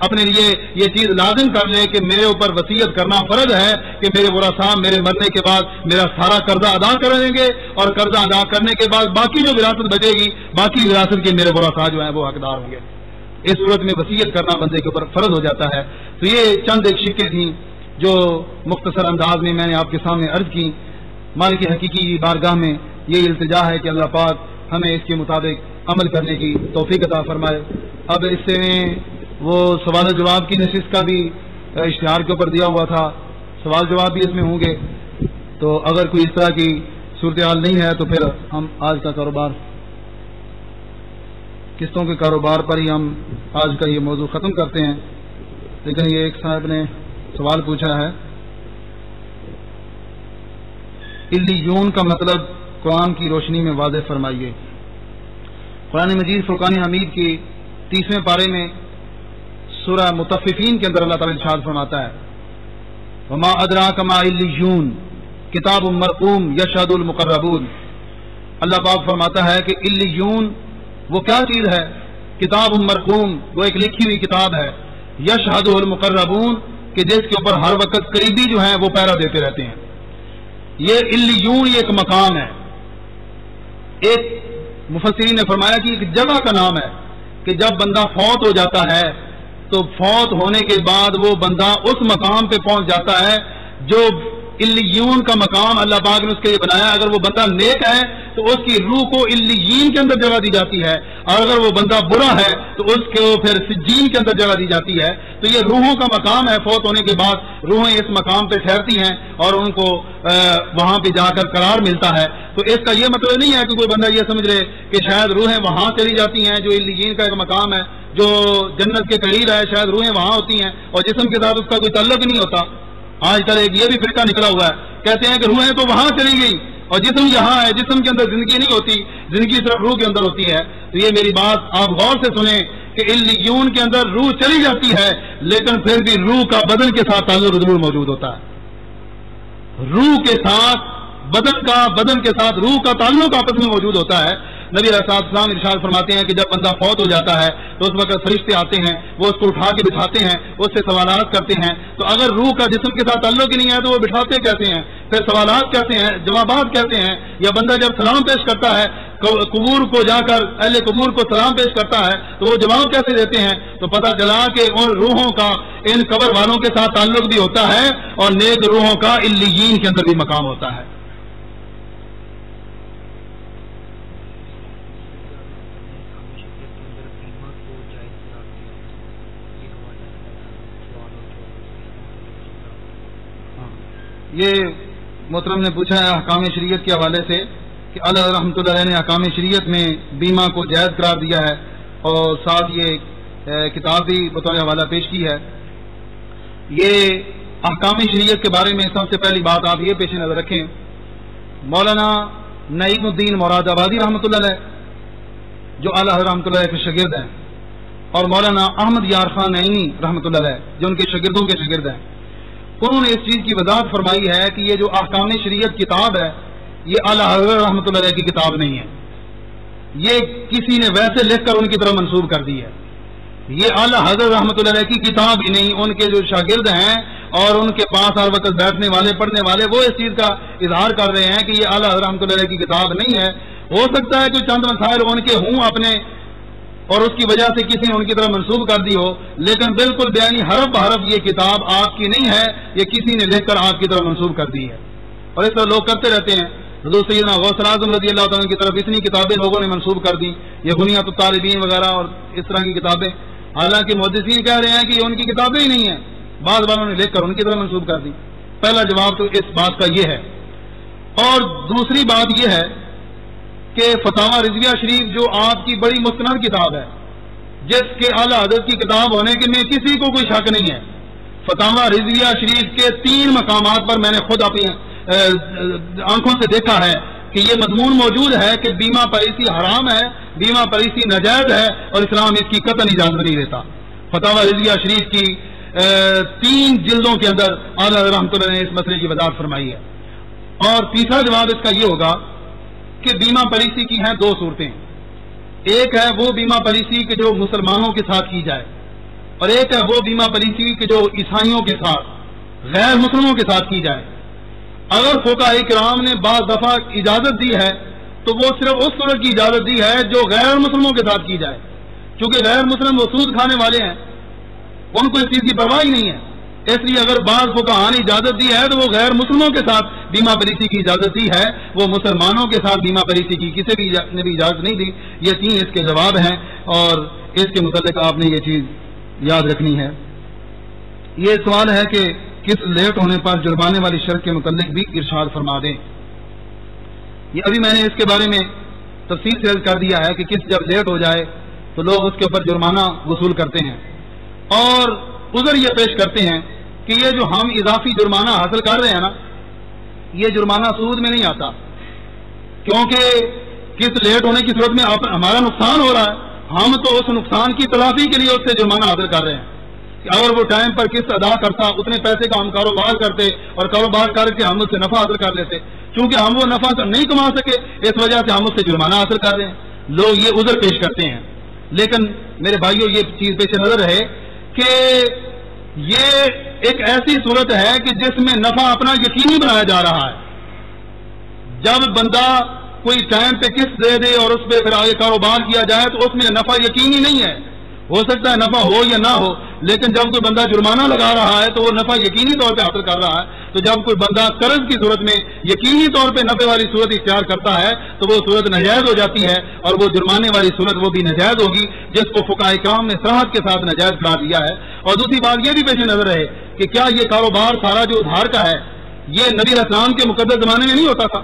اپنے لیے یہ چیز لازم کر لے کہ میرے اوپر وصیت کرنا فرض ہے کہ میرے ورثاء میرے مرنے کے بعد میرا سارا قرضہ ادا کر دیں گے اور قرضہ ادا کرنے کے بعد باقی جو وراثت بچے گی باقی وراثت کے میرے ورثاء جو ہیں وہ حقدار ہوں گے. اس صورت میں وصیت کرنا بندے کے اوپر فرض ہو جاتا ہے. تو یہ چند ایک شکیں تھیں جو مختصر انداز میں نے آپ کے سامنے عرض کی. مالک حقیقی بارگاہ میں یہ التجا ہے کہ اللہ پاک ہمیں اس کے مطابق عمل کرنے کی توفیق عطا فرمائے. اب اس سے وہ سوال و جواب کی نشست کا بھی اشتہار کے اوپر دیا ہوا تھا, سوال جواب بھی اس میں ہوں گے. تو اگر کوئی اس طرح کی صورتحال نہیں ہے تو پھر ہم آج کا کاروبار قسطوں کے کاروبار پر ہی ہم آج کا یہ موضوع ختم کرتے ہیں. لیکن یہ ایک صاحب نے سوال پوچھا ہے, علیون کا مطلب قرآن کی روشنی میں واضح فرمائیے. قرآن مجید فرقان حمید کی 30ویں پارے میں سورہ مطففین کے اندر اللہ تعالیٰ ارشاد فرماتا ہے وما ادراک ما علیون کتاب مرقوم یشہد المقربون. اللہ پاک فرماتا ہے کہ علیون وہ کیا چیز ہے؟ کتاب مرقوم, وہ ایک لکھی ہوئی کتاب ہے. یشہد المقربون کہ جس کے اوپر ہر وقت قریبی جو ہیں وہ پہرا دیتے رہتے ہیں. یہ علیون یہ ایک مقام ہے. ایک مفسرین نے فرمایا کہ ایک جگہ کا نام ہے کہ جب بندہ فوت ہو جاتا ہے تو فوت ہونے کے بعد وہ بندہ اس مقام پہ پہنچ جاتا ہے جو علیون کا مقام اللہ پاک نے اس کے لیے بنایا. اگر وہ بندہ نیک ہے تو اس کی روح کو علیین کے اندر جگہ دی جاتی ہے, اور اگر وہ بندہ برا ہے تو اس کو پھر سجین کے اندر جگہ دی جاتی ہے. تو یہ روحوں کا مقام ہے. فوت ہونے کے بعد روحیں اس مقام پہ ٹھہرتی ہیں اور ان کو وہاں پہ جا کر قرار ملتا ہے. تو اس کا یہ مطلب نہیں ہے کہ کوئی بندہ یہ سمجھ لے کہ شاید روحیں وہاں چلی جاتی ہیں جو علیین کا ایک مقام ہے جو جنت کے قریب ہے, شاید روحیں وہاں ہوتی ہیں اور جسم کے ساتھ اس کا کوئی تعلق نہیں ہوتا. آج کل ایک یہ بھی فرقہ نکلا ہوا ہے, کہتے ہیں کہ روحیں تو وہاں چلی گئی اور جسم یہاں ہے, جسم کے اندر زندگی نہیں ہوتی, زندگی صرف روح کے اندر ہوتی ہے. تو یہ میری بات آپ غور سے سنیں کہ علیون کے اندر روح چلی جاتی ہے لیکن پھر بھی روح کا بدن کے ساتھ تعلق ضرور موجود ہوتا ہے. روح کے ساتھ بدن کے ساتھ روح کا تعلق آپس میں موجود ہوتا ہے. نبی علیہ السلام ارشاد فرماتے ہیں کہ جب بندہ فوت ہو جاتا ہے تو اس وقت فرشتے آتے ہیں، وہ اس کو اٹھا کے بٹھاتے ہیں، اس سے سوالات کرتے ہیں. تو اگر روح کا جسم کے ساتھ تعلق ہی نہیں ہے تو وہ بٹھاتے کیسے ہیں، پھر سوالات کہتے ہیں، جوابات کہتے ہیں. یا بندہ جب سلام پیش کرتا ہے قبور کو جا کر اہل قبور کو سلام پیش کرتا ہے تو وہ جواب کیسے دیتے ہیں؟ تو پتہ چلا کہ ان روحوں کا ان قبر والوں کے ساتھ تعلق بھی ہوتا ہے اور نیک روحوں کا علیین کے اندر بھی مقام ہوتا ہے. یہ محترم نے پوچھا ہے احکام شریعت کے حوالے سے کہ اعلیٰ رحمۃ اللہ علیہ نے احکام شریعت میں بیمہ کو جائز قرار دیا ہے اور ساتھ یہ کتاب بھی بطور حوالہ پیش کی ہے. یہ احکام شریعت کے بارے میں سب سے پہلی بات آپ یہ پیش نظر رکھیں، مولانا نعیم الدین مراد آبادی رحمۃ اللہ علیہ جو اعلیٰ رحمۃ اللہ علیہ کے شاگرد ہیں، اور مولانا احمد یار خان نعیمی رحمۃ اللہ علیہ جو ان کے شاگردوں کے شاگرد ہیں، انہوں نے اس چیز کی وضاحت فرمائی ہے کہ یہ جو احکام شریعت کتاب ہے یہ اعلیٰ حضرت رحمۃ اللہ علیہ کی کتاب نہیں ہے، یہ کسی نے ویسے لکھ کر ان کی طرف منسوب کر دی ہے. یہ اعلیٰ حضرت رحمۃ اللہ علیہ کی کتاب ہی نہیں، ان کے جو شاگرد ہیں اور ان کے پاس ہر وقت بیٹھنے والے پڑھنے والے وہ اس چیز کا اظہار کر رہے ہیں کہ یہ اعلیٰ حضرت رحمۃ اللہ علیہ کی کتاب نہیں ہے. ہو سکتا ہے کوئی چند مسائل ان کے ہوں اپنے اور اس کی وجہ سے کسی نے ان کی طرف منسوب کر دی ہو، لیکن بالکل بیانی حرف بحرف یہ کتاب آپ کی نہیں ہے، یہ کسی نے لکھ کر آپ کی طرف منسوب کر دی ہے. اور اس طرح لوگ کرتے رہتے ہیں. حضور سیدنا غوث اعظم رضی اللہ تعالیٰ کی طرف اتنی کتابیں لوگوں نے منسوب کر دی، یہ بنیاد الطالبین وغیرہ اور اس طرح کی کتابیں، حالانکہ محدثین کہہ رہے ہیں کہ یہ ان کی کتابیں ہی نہیں ہیں، بعض والوں نے لکھ کر ان کی طرف منسوب کر دی. پہلا جواب تو اس بات کا یہ ہے. اور دوسری بات یہ ہے کہ فتاوی رضویہ شریف جو آپ کی بڑی مستند کتاب ہے، جس کے اعلیٰ حضرت کی کتاب ہونے کے میں کسی کو کوئی شک نہیں ہے. فتاوی رضویہ شریف کے 3 مقامات پر میں نے خود اپنی آنکھوں سے دیکھا ہے کہ یہ مضمون موجود ہے کہ بیمہ پریسی حرام ہے، بیمہ پریسی ناجائز ہے اور اسلام اس کی قطعاً اجازت نہیں دیتا. فتاوی رضویہ شریف کی 3 جلدوں کے اندر اعلیٰ رحمۃ اللہ نے اس مسئلے کی وضاحت فرمائی ہے. اور تیسرا جواب اس کا یہ ہوگا کہ بیمہ پریسی کی ہیں 2 صورتیں. ایک ہے وہ بیمہ پریسی کہ جو مسلمانوں کے ساتھ کی جائے، اور ایک ہے وہ بیمہ پریسی کہ جو عیسائیوں کے ساتھ غیر مسلموں کے ساتھ کی جائے. اگر فقہاء کرام نے بعض دفعہ اجازت دی ہے تو وہ صرف اس صورت کی اجازت دی ہے جو غیر مسلموں کے ساتھ کی جائے، چونکہ غیر مسلم وہ سود کھانے والے ہیں، ان کو اس چیز کی پرواہ ہی نہیں ہے. اس لیے اگر بعض فقہاء نے اجازت دی ہے تو وہ غیر مسلموں کے ساتھ بیمہ پریسی کی اجازت دی ہے، وہ مسلمانوں کے ساتھ بیمہ پریسی کی کسی بھی نے بھی اجازت نہیں دی. یہ 3 اس کے جواب ہیں اور اس کے متعلق آپ نے یہ چیز یاد رکھنی ہے. یہ سوال ہے کہ کس لیٹ ہونے پر جرمانے والی شرط کے متعلق بھی ارشاد فرما دیں. یہ ابھی میں نے اس کے بارے میں تفصیل سے کر دیا ہے کہ کس جب لیٹ ہو جائے تو لوگ اس کے اوپر جرمانہ وصول کرتے ہیں اور عذر یہ پیش کرتے ہیں کہ یہ جو ہم اضافی جرمانہ حاصل کر رہے ہیں نا، یہ جرمانہ سود میں نہیں آتا، کیونکہ کس لیٹ ہونے کی صورت میں ہمارا نقصان ہو رہا ہے، ہم تو اس نقصان کی تلافی کے لیے اس سے جرمانہ حاصل کر رہے ہیں. کہ اگر وہ ٹائم پر قسط ادا کرتا اتنے پیسے کا ہم کاروبار کرتے اور کاروبار کر کے ہم اس سے نفع حاصل کر لیتے، چونکہ ہم وہ نفع نہیں کما سکے اس وجہ سے ہم اس سے جرمانہ حاصل کر رہے ہیں. لوگ یہ عذر پیش کرتے ہیں، لیکن میرے بھائیوں یہ چیز پیش نظر ہے کہ یہ ایک ایسی صورت ہے کہ جس میں نفع اپنا یقینی بنایا جا رہا ہے. جب بندہ کوئی ٹائم پہ قسط دے دے اور اس پہ پھر آگے کاروبار کیا جائے تو اس میں نفع یقینی نہیں ہے. ہو سکتا ہے نفع ہو یا نہ ہو، لیکن جب کوئی بندہ جرمانہ لگا رہا ہے تو وہ نفع یقینی طور پہ حاصل کر رہا ہے. تو جب کوئی بندہ قرض کی صورت میں یقینی طور پہ نفع والی صورت اختیار کرتا ہے تو وہ صورت ناجائز ہو جاتی ہے، اور وہ جرمانے والی صورت وہ بھی ناجائز ہوگی جس کو فقہاء کرام نے صراحت کے ساتھ ناجائز قرار دیا ہے. اور دوسری بات یہ بھی پیش نظر ہے کہ کیا یہ کاروبار سارا جو ادھار کا ہے یہ نبی علیہ السلام کے مقدس زمانے میں نہیں ہوتا تھا،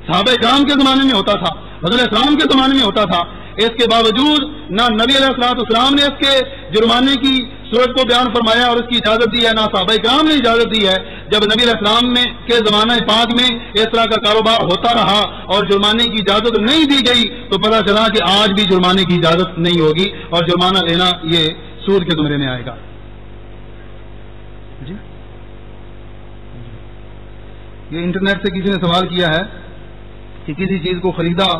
صحابہ کرام کے زمانے میں ہوتا تھا، حضرت اسلام کے زمانے میں ہوتا تھا. اس کے باوجود نہ نبی علیہ السلام نے اس کے جرمانے کی صورت کو بیان فرمایا اور اس کی اجازت دی ہے، نہ صحابہ کرام نے اجازت دی ہے. جب نبی علیہ السلام کے زمانہ پاک میں اس طرح کا کاروبار ہوتا رہا اور جرمانے کی اجازت نہیں دی گئی تو پتہ چلا کہ آج بھی جرمانے کی اجازت نہیں ہوگی اور جرمانہ لینا یہ سود کے زمرے میں آئے گا. جی یہ انٹرنیٹ سے کسی نے سوال کیا ہے کہ کسی چیز کو خریدا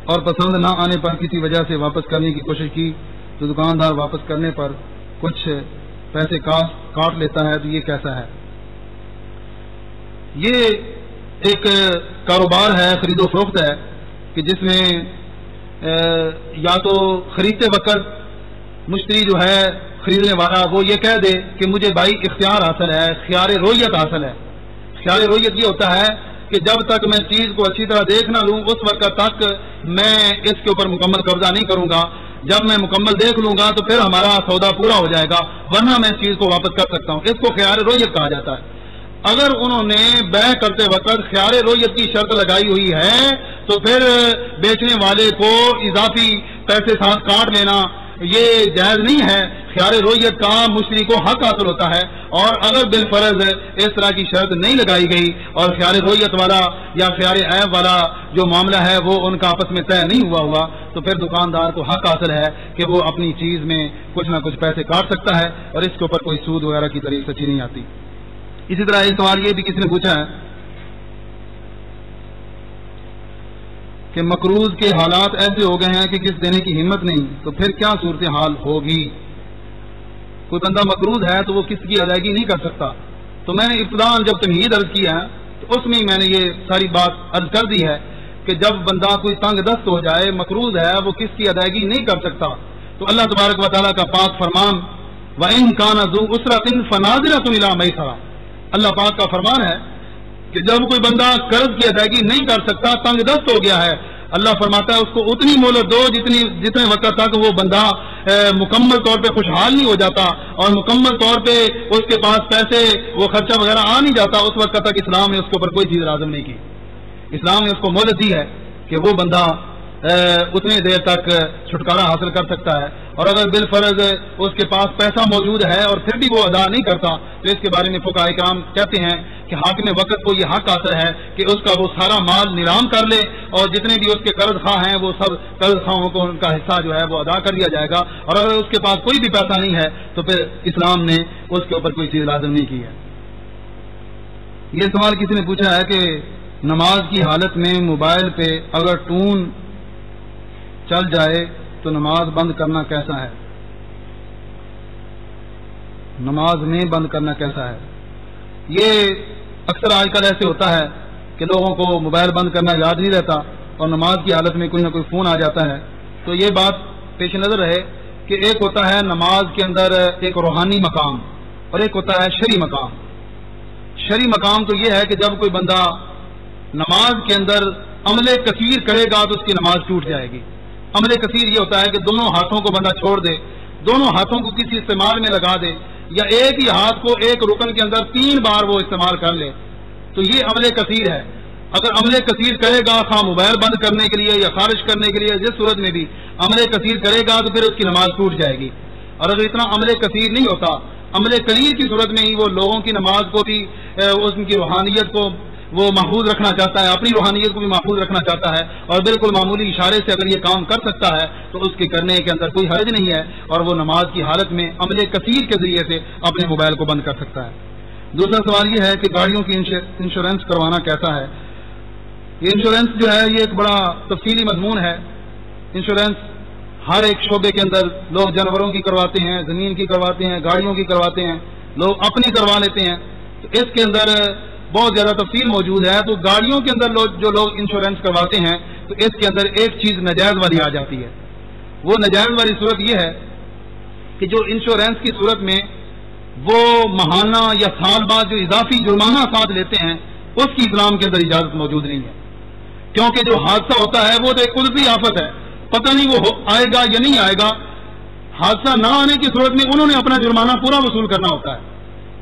اور پسند نہ آنے پر کسی وجہ سے واپس کرنے کی کوشش کی تو دکاندار واپس کرنے پر کچھ پیسے کاٹ لیتا ہے، تو یہ کیسا ہے؟ یہ ایک کاروبار ہے، خرید و فروخت ہے، کہ جس میں یا تو خریدتے وقت مشتری جو ہے خریدنے والا وہ یہ کہہ دے کہ مجھے بھائی اختیار حاصل ہے، خیار رویت حاصل ہے۔ خیار رویت یہ ہوتا ہے کہ جب تک میں چیز کو اچھی طرح دیکھ نہ لوں اس وقت تک میں اس کے اوپر مکمل قبضہ نہیں کروں گا، جب میں مکمل دیکھ لوں گا تو پھر ہمارا سودا پورا ہو جائے گا، ورنہ میں اس چیز کو واپس کر سکتا ہوں۔ اس کو خیار رویت کہا جاتا ہے۔ اگر انہوں نے بیع کرتے وقت خیار رویت کی شرط لگائی ہوئی ہے تو پھر بیچنے والے کو اضافی پیسے ساتھ کاٹ لینا یہ جائز نہیں ہے۔ خیار رویت کا مشتری کو حق حاصل ہوتا ہے، اور اگر بالفرض اس طرح کی شرط نہیں لگائی گئی اور خیار رویت والا یا خیار عیب والا جو معاملہ ہے وہ ان کا آپس میں طے نہیں ہوا تو پھر دکاندار کو حق حاصل ہے کہ وہ اپنی چیز میں کچھ نہ کچھ پیسے کاٹ سکتا ہے، اور اس کے اوپر کوئی سود وغیرہ کی تاریخ سچی نہیں آتی۔ اسی طرح ایک سوال یہ بھی کسی نے پوچھا ہے کہ مقروض کے حالات ایسے ہو گئے ہیں کہ قسط دینے کی ہمت نہیں، تو پھر کیا صورتحال ہوگی؟ کوئی بندہ مقروض ہے تو وہ قسط کی ادائیگی نہیں کر سکتا، تو میں نے ابتداءً جب تمہید عرض کیا ہے تو اس میں میں نے یہ ساری بات عرض کر دی ہے کہ جب بندہ کوئی تنگ دست ہو جائے، مقروض ہے، وہ قسط کی ادائیگی نہیں کر سکتا، تو اللہ تبارک و تعالیٰ کا پاک فرمان وَإِن كَانَ ذُو عُسْرَةٍ فَنَاظِرَةٌ إِلَىٰ مَيْسَرَةٍ، اللہ پاک کا فرمان ہے کہ جب کوئی بندہ قرض کی ادائیگی نہیں کر سکتا، تنگ دست ہو گیا ہے، اللہ فرماتا ہے اس کو اتنی مہلت دو جتنے وقت تک وہ بندہ مکمل طور پہ خوشحال نہیں ہو جاتا اور مکمل طور پہ اس کے پاس پیسے وہ خرچہ وغیرہ آ نہیں جاتا، اس وقت تک اسلام نے اس کے اوپر کوئی چیز لازم نہیں کی۔ اسلام نے اس کو مہلت دی ہے کہ وہ بندہ اتنے دیر تک چھٹکارا حاصل کر سکتا ہے، اور اگر بالفرض اس کے پاس پیسہ موجود ہے اور پھر بھی وہ ادا نہیں کرتا تو اس کے بارے میں فقہاء کرام کہتے ہیں کہ حاکم وقت کو یہ حق حاصل ہے کہ اس کا وہ سارا مال نیلام کر لے، اور جتنے بھی اس کے قرض خواہ ہیں وہ سب قرض خواہوں کو ان کا حصہ جو ہے وہ ادا کر دیا جائے گا، اور اگر اس کے پاس کوئی بھی پیسہ نہیں ہے تو پھر اسلام نے اس کے اوپر کوئی چیز لازم نہیں کی ہے۔ یہ سوال کسی نے پوچھا ہے کہ نماز کی حالت میں موبائل پہ اگر ٹون چل جائے تو نماز بند کرنا کیسا ہے؟ نماز میں بند کرنا کیسا ہے؟ یہ اکثر آج کل ایسے ہوتا ہے کہ لوگوں کو موبائل بند کرنا یاد نہیں رہتا اور نماز کی حالت میں کوئی نہ کوئی فون آ جاتا ہے، تو یہ بات پیش نظر رہے کہ ایک ہوتا ہے نماز کے اندر ایک روحانی مقام اور ایک ہوتا ہے شرعی مقام۔ شرعی مقام تو یہ ہے کہ جب کوئی بندہ نماز کے اندر عمل کثیر کرے گا تو اس کی نماز ٹوٹ جائے گی۔ عمل کثیر یہ ہوتا ہے کہ دونوں ہاتھوں کو بندہ چھوڑ دے، دونوں ہاتھوں کو کسی استعمال میں لگا دے، یا ایک ہی ہاتھ کو ایک رکن کے اندر 3 بار وہ استعمال کر لے، تو یہ عمل کثیر ہے۔ اگر عمل کثیر کرے گا خواہ موبائل بند کرنے کے لیے یا خارج کرنے کے لیے، جس صورت میں بھی عمل کثیر کرے گا تو پھر اس کی نماز ٹوٹ جائے گی۔ اور اگر اتنا عمل کثیر نہیں ہوتا، عمل قلیل کی صورت میں ہی وہ لوگوں کی نماز کو بھی ان کی روحانیت کو وہ محفوظ رکھنا چاہتا ہے، اپنی روحانیت کو بھی محفوظ رکھنا چاہتا ہے، اور بالکل معمولی اشارے سے اگر یہ کام کر سکتا ہے تو اس کے کرنے کے اندر کوئی حرج نہیں ہے، اور وہ نماز کی حالت میں عمل کثیر کے ذریعے سے اپنے موبائل کو بند کر سکتا ہے۔ دوسرا سوال یہ ہے کہ گاڑیوں کی انشورنس کروانا کیسا ہے؟ یہ انشورنس جو ہے یہ ایک بڑا تفصیلی مضمون ہے۔ انشورنس ہر ایک شعبے کے اندر لوگ جانوروں کی کرواتے ہیں، زمین کی کرواتے ہیں، گاڑیوں کی کرواتے ہیں، لوگ اپنی کروا لیتے ہیں، تو اس کے اندر بہت زیادہ تفصیل موجود ہے۔ تو گاڑیوں کے اندر جو لوگ انشورنس کرواتے ہیں تو اس کے اندر ایک چیز ناجائز والی آ جاتی ہے۔ وہ ناجائز والی صورت یہ ہے کہ جو انشورنس کی صورت میں وہ ماہانہ یا سال بعد جو اضافی جرمانہ ساتھ لیتے ہیں اس کی اسلام کے اندر اجازت موجود نہیں ہے، کیونکہ جو حادثہ ہوتا ہے وہ تو ایک قدرتی آفت ہے، پتہ نہیں وہ آئے گا یا نہیں آئے گا۔ حادثہ نہ آنے کی صورت میں انہوں نے اپنا جرمانہ پورا وصول کرنا ہوتا ہے،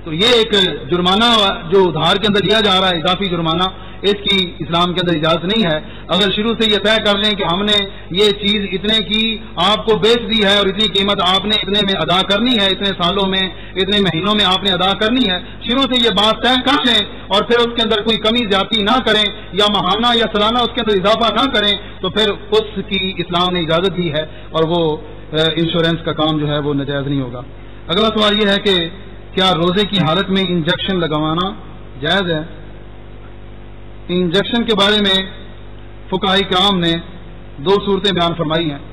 تو یہ ایک جرمانہ جو ادھار کے اندر لیا جا رہا ہے اضافی جرمانہ، اس کی اسلام کے اندر اجازت نہیں ہے۔ اگر شروع سے یہ طے کر لیں کہ ہم نے یہ چیز اتنے کی آپ کو بیچ دی ہے اور اتنی قیمت آپ نے اتنے میں ادا کرنی ہے، اتنے سالوں میں اتنے مہینوں میں آپ نے ادا کرنی ہے، شروع سے یہ بات طے کر لیں اور پھر اس کے اندر کوئی کمی زیادتی نہ کریں یا ماہانہ یا سالانہ اس کے اندر اضافہ نہ کریں تو پھر اس کی اسلام نے اجازت دی ہے، اور وہ انشورنس کا کام جو ہے وہ ناجائز نہیں ہوگا۔ اگلا سوال یہ ہے کہ کیا روزے کی حالت میں انجیکشن لگوانا جائز ہے؟ انجیکشن کے بارے میں فقہاء کرام نے دو صورتیں بیان فرمائی ہیں.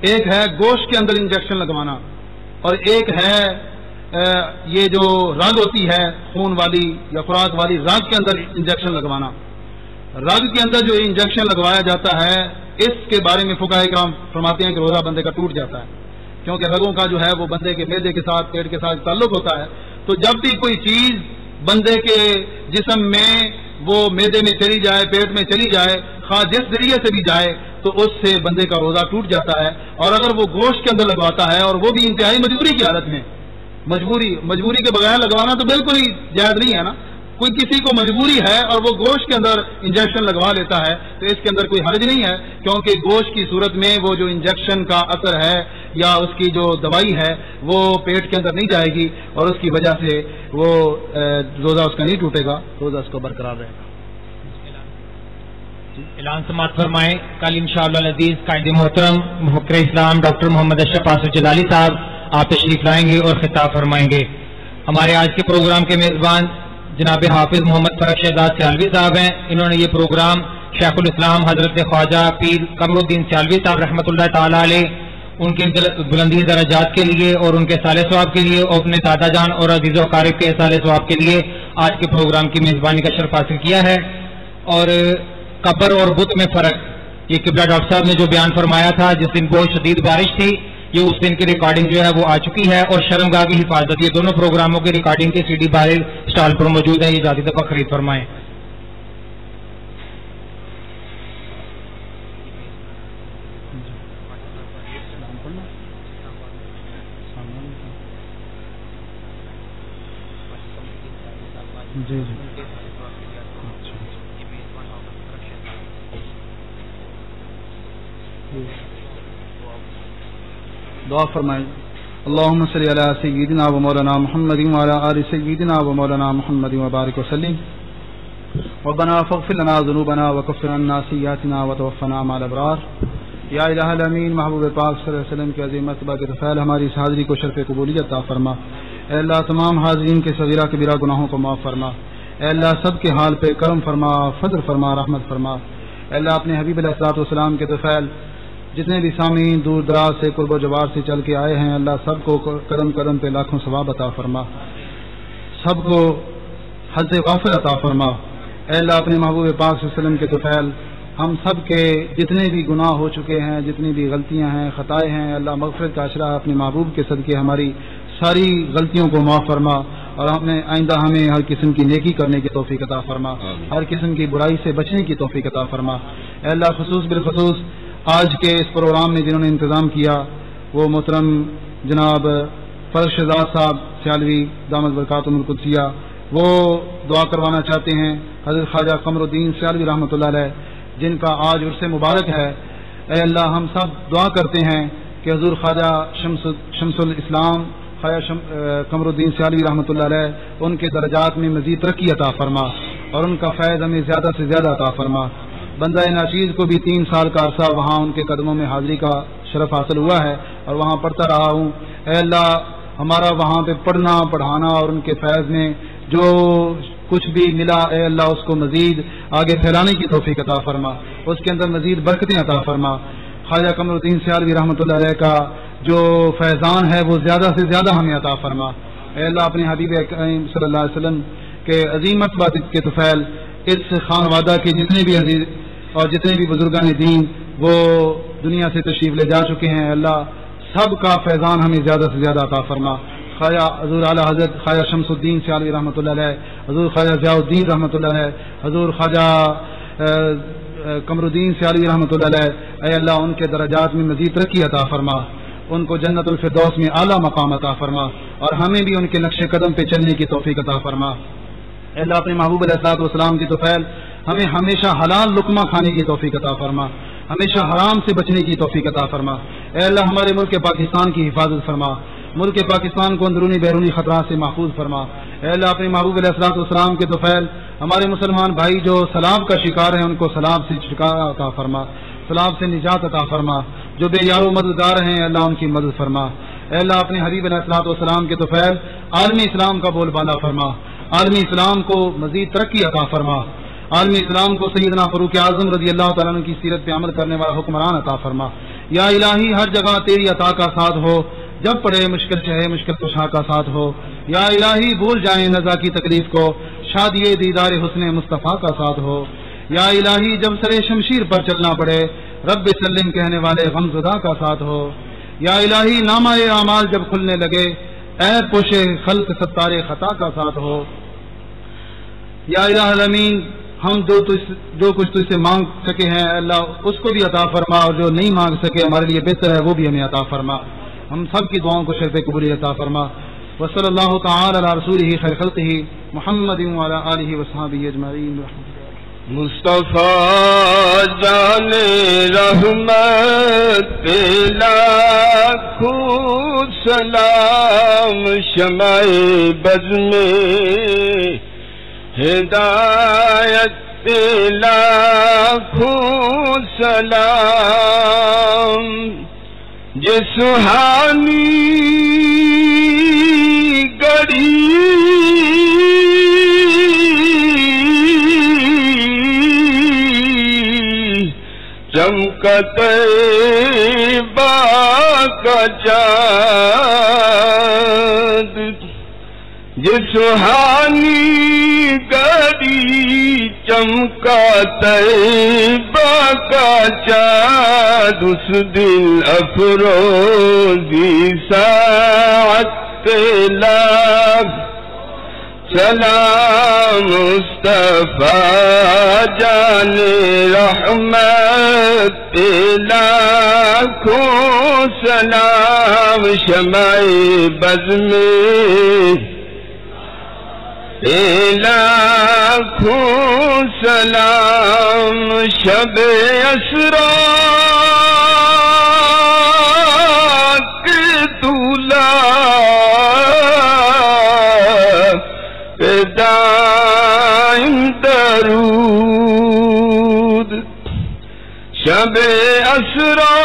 ایک ہے گوشت کے اندر انجیکشن لگوانا، اور ایک ہے یہ جو رگ ہوتی ہے خون والی یا خوراک والی، رگ کے اندر انجیکشن لگوانا. رگ کے اندر جو انجیکشن لگوایا جاتا ہے اس کے بارے میں فقہاء کرام فرماتے ہیں کہ روزہ بندے کا ٹوٹ جاتا ہے، کیونکہ رگوں کا جو ہے وہ بندے کے معدے کے ساتھ، پیٹ کے ساتھ تعلق ہوتا ہے. تو جب بھی کوئی چیز بندے کے جسم میں وہ معدے میں چلی جائے، پیٹ میں چلی جائے، خواہ جس ذریعے سے بھی جائے، تو اس سے بندے کا روزہ ٹوٹ جاتا ہے. اور اگر وہ گوشت کے اندر لگواتا ہے اور وہ بھی انتہائی مجبوری کی حالت میں، مجبوری کے بغیر لگوانا تو بالکل ہی جائز نہیں ہے نا. کوئی کسی کو مجبوری ہے اور وہ گوشت کے اندر انجیکشن لگوا لیتا ہے تو اس کے اندر کوئی حرج نہیں ہے، کیونکہ گوشت کی صورت میں وہ جو انجیکشن کا اثر ہے یا اس کی جو دوائی ہے وہ پیٹ کے اندر نہیں جائے گی، اور اس کی وجہ سے وہ روزہ اس کا نہیں ٹوٹے گا، روزہ اس کو برقرار رہے گا. اعلان سماعت فرمائیں. کل انشاءاللہ العزیز قائد محترم مفکر اسلام ڈاکٹر محمد اشرف آصف جلالی صاحب آپ تشریف لائیں گے اور خطاب فرمائیں گے. ہمارے آج کے پروگرام کے میزبان جناب حافظ محمد فرق شہزاد سیالوی صاحب ہیں. انہوں نے یہ پروگرام شیخ الاسلام حضرت خواجہ پیر قمر الدین سیالوی صاحب رحمۃ اللہ تعالی علیہ ان کے بلندی درجات کے لیے اور ان کے صالح ثواب کے لیے اور اپنے دادا جان اور عزیز و اقارب کے صالح ثواب کے لیے آج کے پروگرام کی میزبانی کا شرف حاصل کیا ہے. اور قبر اور بت میں فرق، یہ قبلہ ڈاکٹر صاحب نے جو بیان فرمایا تھا جس دن بہت شدید بارش تھی، یہ اس دن کی ریکارڈنگ جو ہے وہ آ چکی ہے. اور شرمگاہ کی حفاظت، یہ دونوں پروگراموں کی ریکارڈنگ کی CD باہر اسٹال پر موجود ہے، یہ ذاتی دفعہ خرید فرمائیں. جی جی دعا فرمائیں. اللهم صل على سيدنا ومولانا محمد وعلى آل سيدنا ومولانا محمد وبارك وسلم. ربنا فاغفر لنا ذنوبنا وكفر عنا سيئاتنا وتوفنا مع الابرار. یا الہ الامین، محبوب پاک صلی اللہ علیہ وسلم کی عظیم مرتبہ کے طفیل ہماری اس حاضری کو شرف قبولیت عطا فرما. اے اللہ تمام حاضرین کے صغیرہ کبیرہ گناہوں کو معاف فرما. اے اللہ سب کے حال پہ کرم فرما، فضل فرما، رحمت فرما. اے اللہ اپنے حبیب علیہ الصلوۃ والسلام کے طفیل جتنے بھی سامعین دور دراز سے قرب و جوار سے چل کے آئے ہیں، اللہ سب کو قدم قدم پہ لاکھوں ثواب عطا فرما، سب کو حظ غافر عطا فرما. اے اللہ اپنے محبوب پاک صلی اللہ علیہ وسلم کے طفیل ہم سب کے جتنے بھی گناہ ہو چکے ہیں، جتنی بھی غلطیاں ہیں، خطائیں ہیں، اللہ مغفرت کا عشرہ اپنے محبوب کے صدقے ہماری ساری غلطیوں کو معاف فرما، اور آئندہ ہمیں ہر قسم کی نیکی کرنے کی توفیق عطا فرما، ہر قسم کی برائی سے بچنے کی توفیق عطا فرما. اے اللہ خصوص بالخصوص آج کے اس پروگرام میں جنہوں نے انتظام کیا وہ محترم جناب فرق شہزاد صاحب سیالوی دامت برکاتہم القدسیہ، وہ دعا کروانا چاہتے ہیں حضرت خواجہ قمر الدین سیالوی رحمۃ اللہ علیہ جن کا آج عرس مبارک ہے. اے اللہ ہم سب دعا کرتے ہیں کہ حضور خواجہ شمس الاسلام خواجہ قمر الدین سیالوی رحمۃ اللہ علیہ ان کے درجات میں مزید ترقی عطا فرما اور ان کا فیض ہمیں زیادہ سے زیادہ عطا فرما. بندہ ناچیز کو بھی 3 سال کا عرصہ وہاں ان کے قدموں میں حاضری کا شرف حاصل ہوا ہے اور وہاں پڑھتا رہا ہوں. اے اللہ ہمارا وہاں پہ پڑھنا پڑھانا اور ان کے فیض میں جو کچھ بھی ملا اے اللہ اس کو مزید آگے پھیلانے کی توفیق عطا فرما، اس کے اندر مزید برکتیں عطا فرما. خواجہ قمر الدین سیالوی رحمۃ اللہ علیہ کا جو فیضان ہے وہ زیادہ سے زیادہ ہمیں عطا فرما. اے اللہ اپنے حبیب کریم صلی اللہ علیہ وسلم کے عظیم مرتبہ کے طفیل اس خانوادہ کے جتنے بھی عزیز اور جتنے بھی بزرگان دین وہ دنیا سے تشریف لے جا چکے ہیں، اللہ سب کا فیضان ہمیں زیادہ سے زیادہ عطا فرما. خواجہ حضور اعلیٰ حضرت خواجہ شمس الدین سیالوی رحمۃ اللہ علیہ، حضور خواجہ ضیاء الدین رحمۃ اللہ علیہ، حضور خواجہ قمر الدین سیالوی رحمۃ اللہ علیہ، اے اللہ ان کے درجات میں مزید ترقی عطا فرما، ان کو جنت الفردوس میں اعلیٰ مقام عطا فرما اور ہمیں بھی ان کے نقش قدم پہ چلنے کی توفیق عطا فرما. اے اللہ اپنے محبوب علیہ الصلوۃ والسلام کی طفیل ہمیں ہمیشہ حلال لقمہ کھانے کی توفیق عطا فرما، ہمیشہ حرام سے بچنے کی توفیق عطا فرما. اے اللہ ہمارے ملک پاکستان کی حفاظت فرما، ملک پاکستان کو اندرونی بیرونی خطرات سے محفوظ فرما. اے اللہ اپنے محبوب علیہ الصلوۃ والسلام کے طفیل ہمارے مسلمان بھائی جو سلاب کا شکار ہیں ان کو سلاب سے چھٹکارا عطا فرما، سلاب سے نجات عطا فرما. جو بے یار و مددگار ہیں اللہ ان کی مدد فرما. اے اللہ اپنے حبیب علیہ الصلوۃ والسلام کے طفیل عالمی اسلام کا بول بالا فرما، عالمی اسلام کو مزید ترقی عطا فرما، عالم اسلام کو سیدنا فاروق اعظم رضی اللہ تعالیٰ عنہ کی سیرت پہ عمل کرنے والا حکمران عطا فرما۔ یا الہی ہر جگہ تیری عطا کا ساتھ ہو، جب پڑے مشکل چاہے مشکل کشا کا ساتھ ہو۔ یا الہی بھول جائیں نزا کی تکلیف کو، شادی دیدار حسن مصطفیٰ کا ساتھ ہو۔ یا الہی جب سرے شمشیر پر چلنا پڑے رب سلم کہنے والے غم زدہ کا ساتھ ہو۔ یا الہی نامہ اعمال جب کھلنے لگے اے پوشے خلق ستار خطا کا ساتھ ہو۔ یا الہ العالمین ہم جو کچھ تجھ سے مانگ سکے ہیں اللہ اس کو بھی عطا فرما، اور جو نہیں مانگ سکے ہمارے لیے بہتر ہے وہ بھی ہمیں عطا فرما۔ ہم سب کی دعاؤں کو شرف قبولی عطا فرما۔ وصلی اللہ تعالی علی رسولہ خیر خلقہ محمد وعلی آلہ وصحبہ اجمعین۔ مصطفیٰ جان رحمت لاکھوں سلام، شمع بز میں ہدایت لاکھوں سلام، جس سہانی گڑی چمکت باغ چاند، جس سہانی گڑی چمکت باغ چاند، اس دل افروزی ساعت لاکھ سلام، مصطفیٰ جان رحمت لاکھوں سلام، شمع بز میں لاکھوں سلام، شب اسرا کے دولا دائم درود، شب اسرا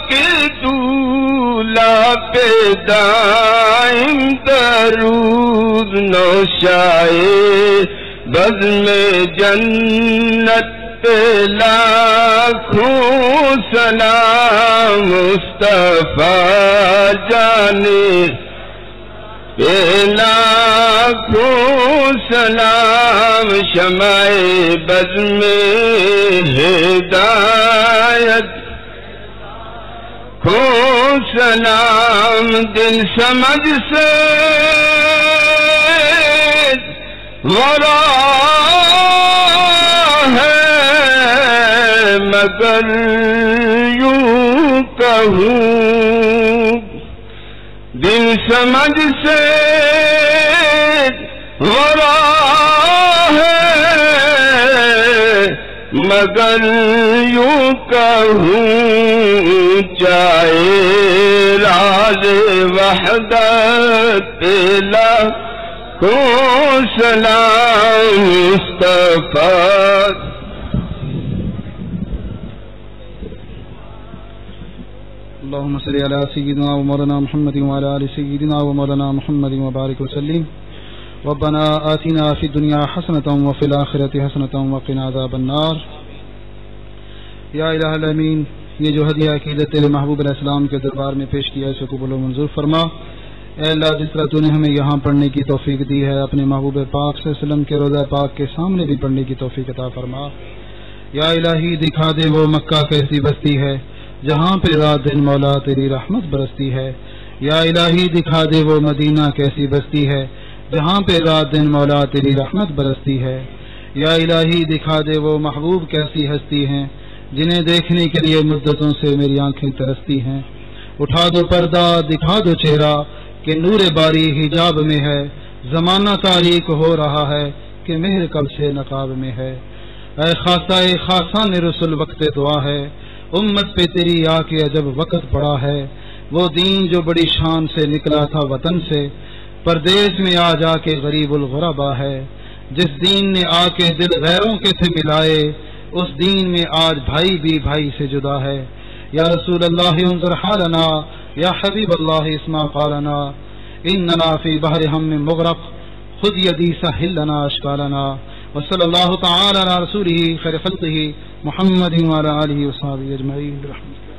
کے دولا پہ دائم درود، نوشائے بز میں جنت پہ لاکھوں سلام، مصطفیٰ جانے لاکھوں سلام، شمع بز میں ہدایت کو سلام، دل سمجھ سے ورا ہے مگر یوں کہوں، دل سمجھ سے ورا ہے مگر یوں کہوں، چاہے راز وحدت لاکھوں سلام، مصطفیٰ اللهم صل على سيدنا ومولانا محمد وعلى آل سيدنا ومولانا محمد وبارك وسلم۔ ربنا آتنا في الدنيا حسنة وفي الآخرة حسنة وقنا عذاب النار۔ یا الہ العالمین یہ جو ہدیہ عقیدت تیرے محبوب علیہ السلام کے دربار میں پیش کیا ہے اسے قبول و منظور فرما۔ اے اللہ جس طرح تو نے ہمیں یہاں پڑھنے کی توفیق دی ہے اپنے محبوب پاک صلی اللہ علیہ وسلم کے روضہ پاک کے سامنے بھی پڑھنے کی توفیق عطا فرما۔ یا الہی دکھا دے وہ مکہ کیسی بستی ہے جہاں پہ رات دن مولا تیری رحمت برستی ہے۔ یا الہی دکھا دے وہ مدینہ کیسی بستی ہے جہاں پہ رات دن مولا تیری رحمت برستی ہے۔ یا الہی دکھا دے وہ محبوب کیسی ہستی ہیں جنہیں دیکھنے کے لیے مدتوں سے میری آنکھیں ترستی ہیں۔ اٹھا دو پردہ دکھا دو چہرہ کہ نور باری حجاب میں ہے، زمانہ تاریک ہو رہا ہے کہ مہر کب سے نقاب میں ہے۔ اے خاصان رسول وقت دعا ہے، امت پہ تیری آ کے عجب وقت پڑا ہے۔ وہ دین جو بڑی شان سے نکلا تھا وطن سے، پردیس میں آ جا کے غریب الغربا ہے۔ جس دین نے آ کے دل غیروں کے تھے ملائے، اس دین میں آج بھائی بھی بھائی سے جدا ہے۔ یا رسول اللہ انظر حالنا، یا حبیب اللہ اسمع قالنا، اننا فی بحر ہم مغرق، خود یدی سہل لنا اشکالنا، وصلی اللہ تعالی علی رسولہ خیر خلقہ محمد وعلی آلہ وصحبہ اجمعین برحمتہ.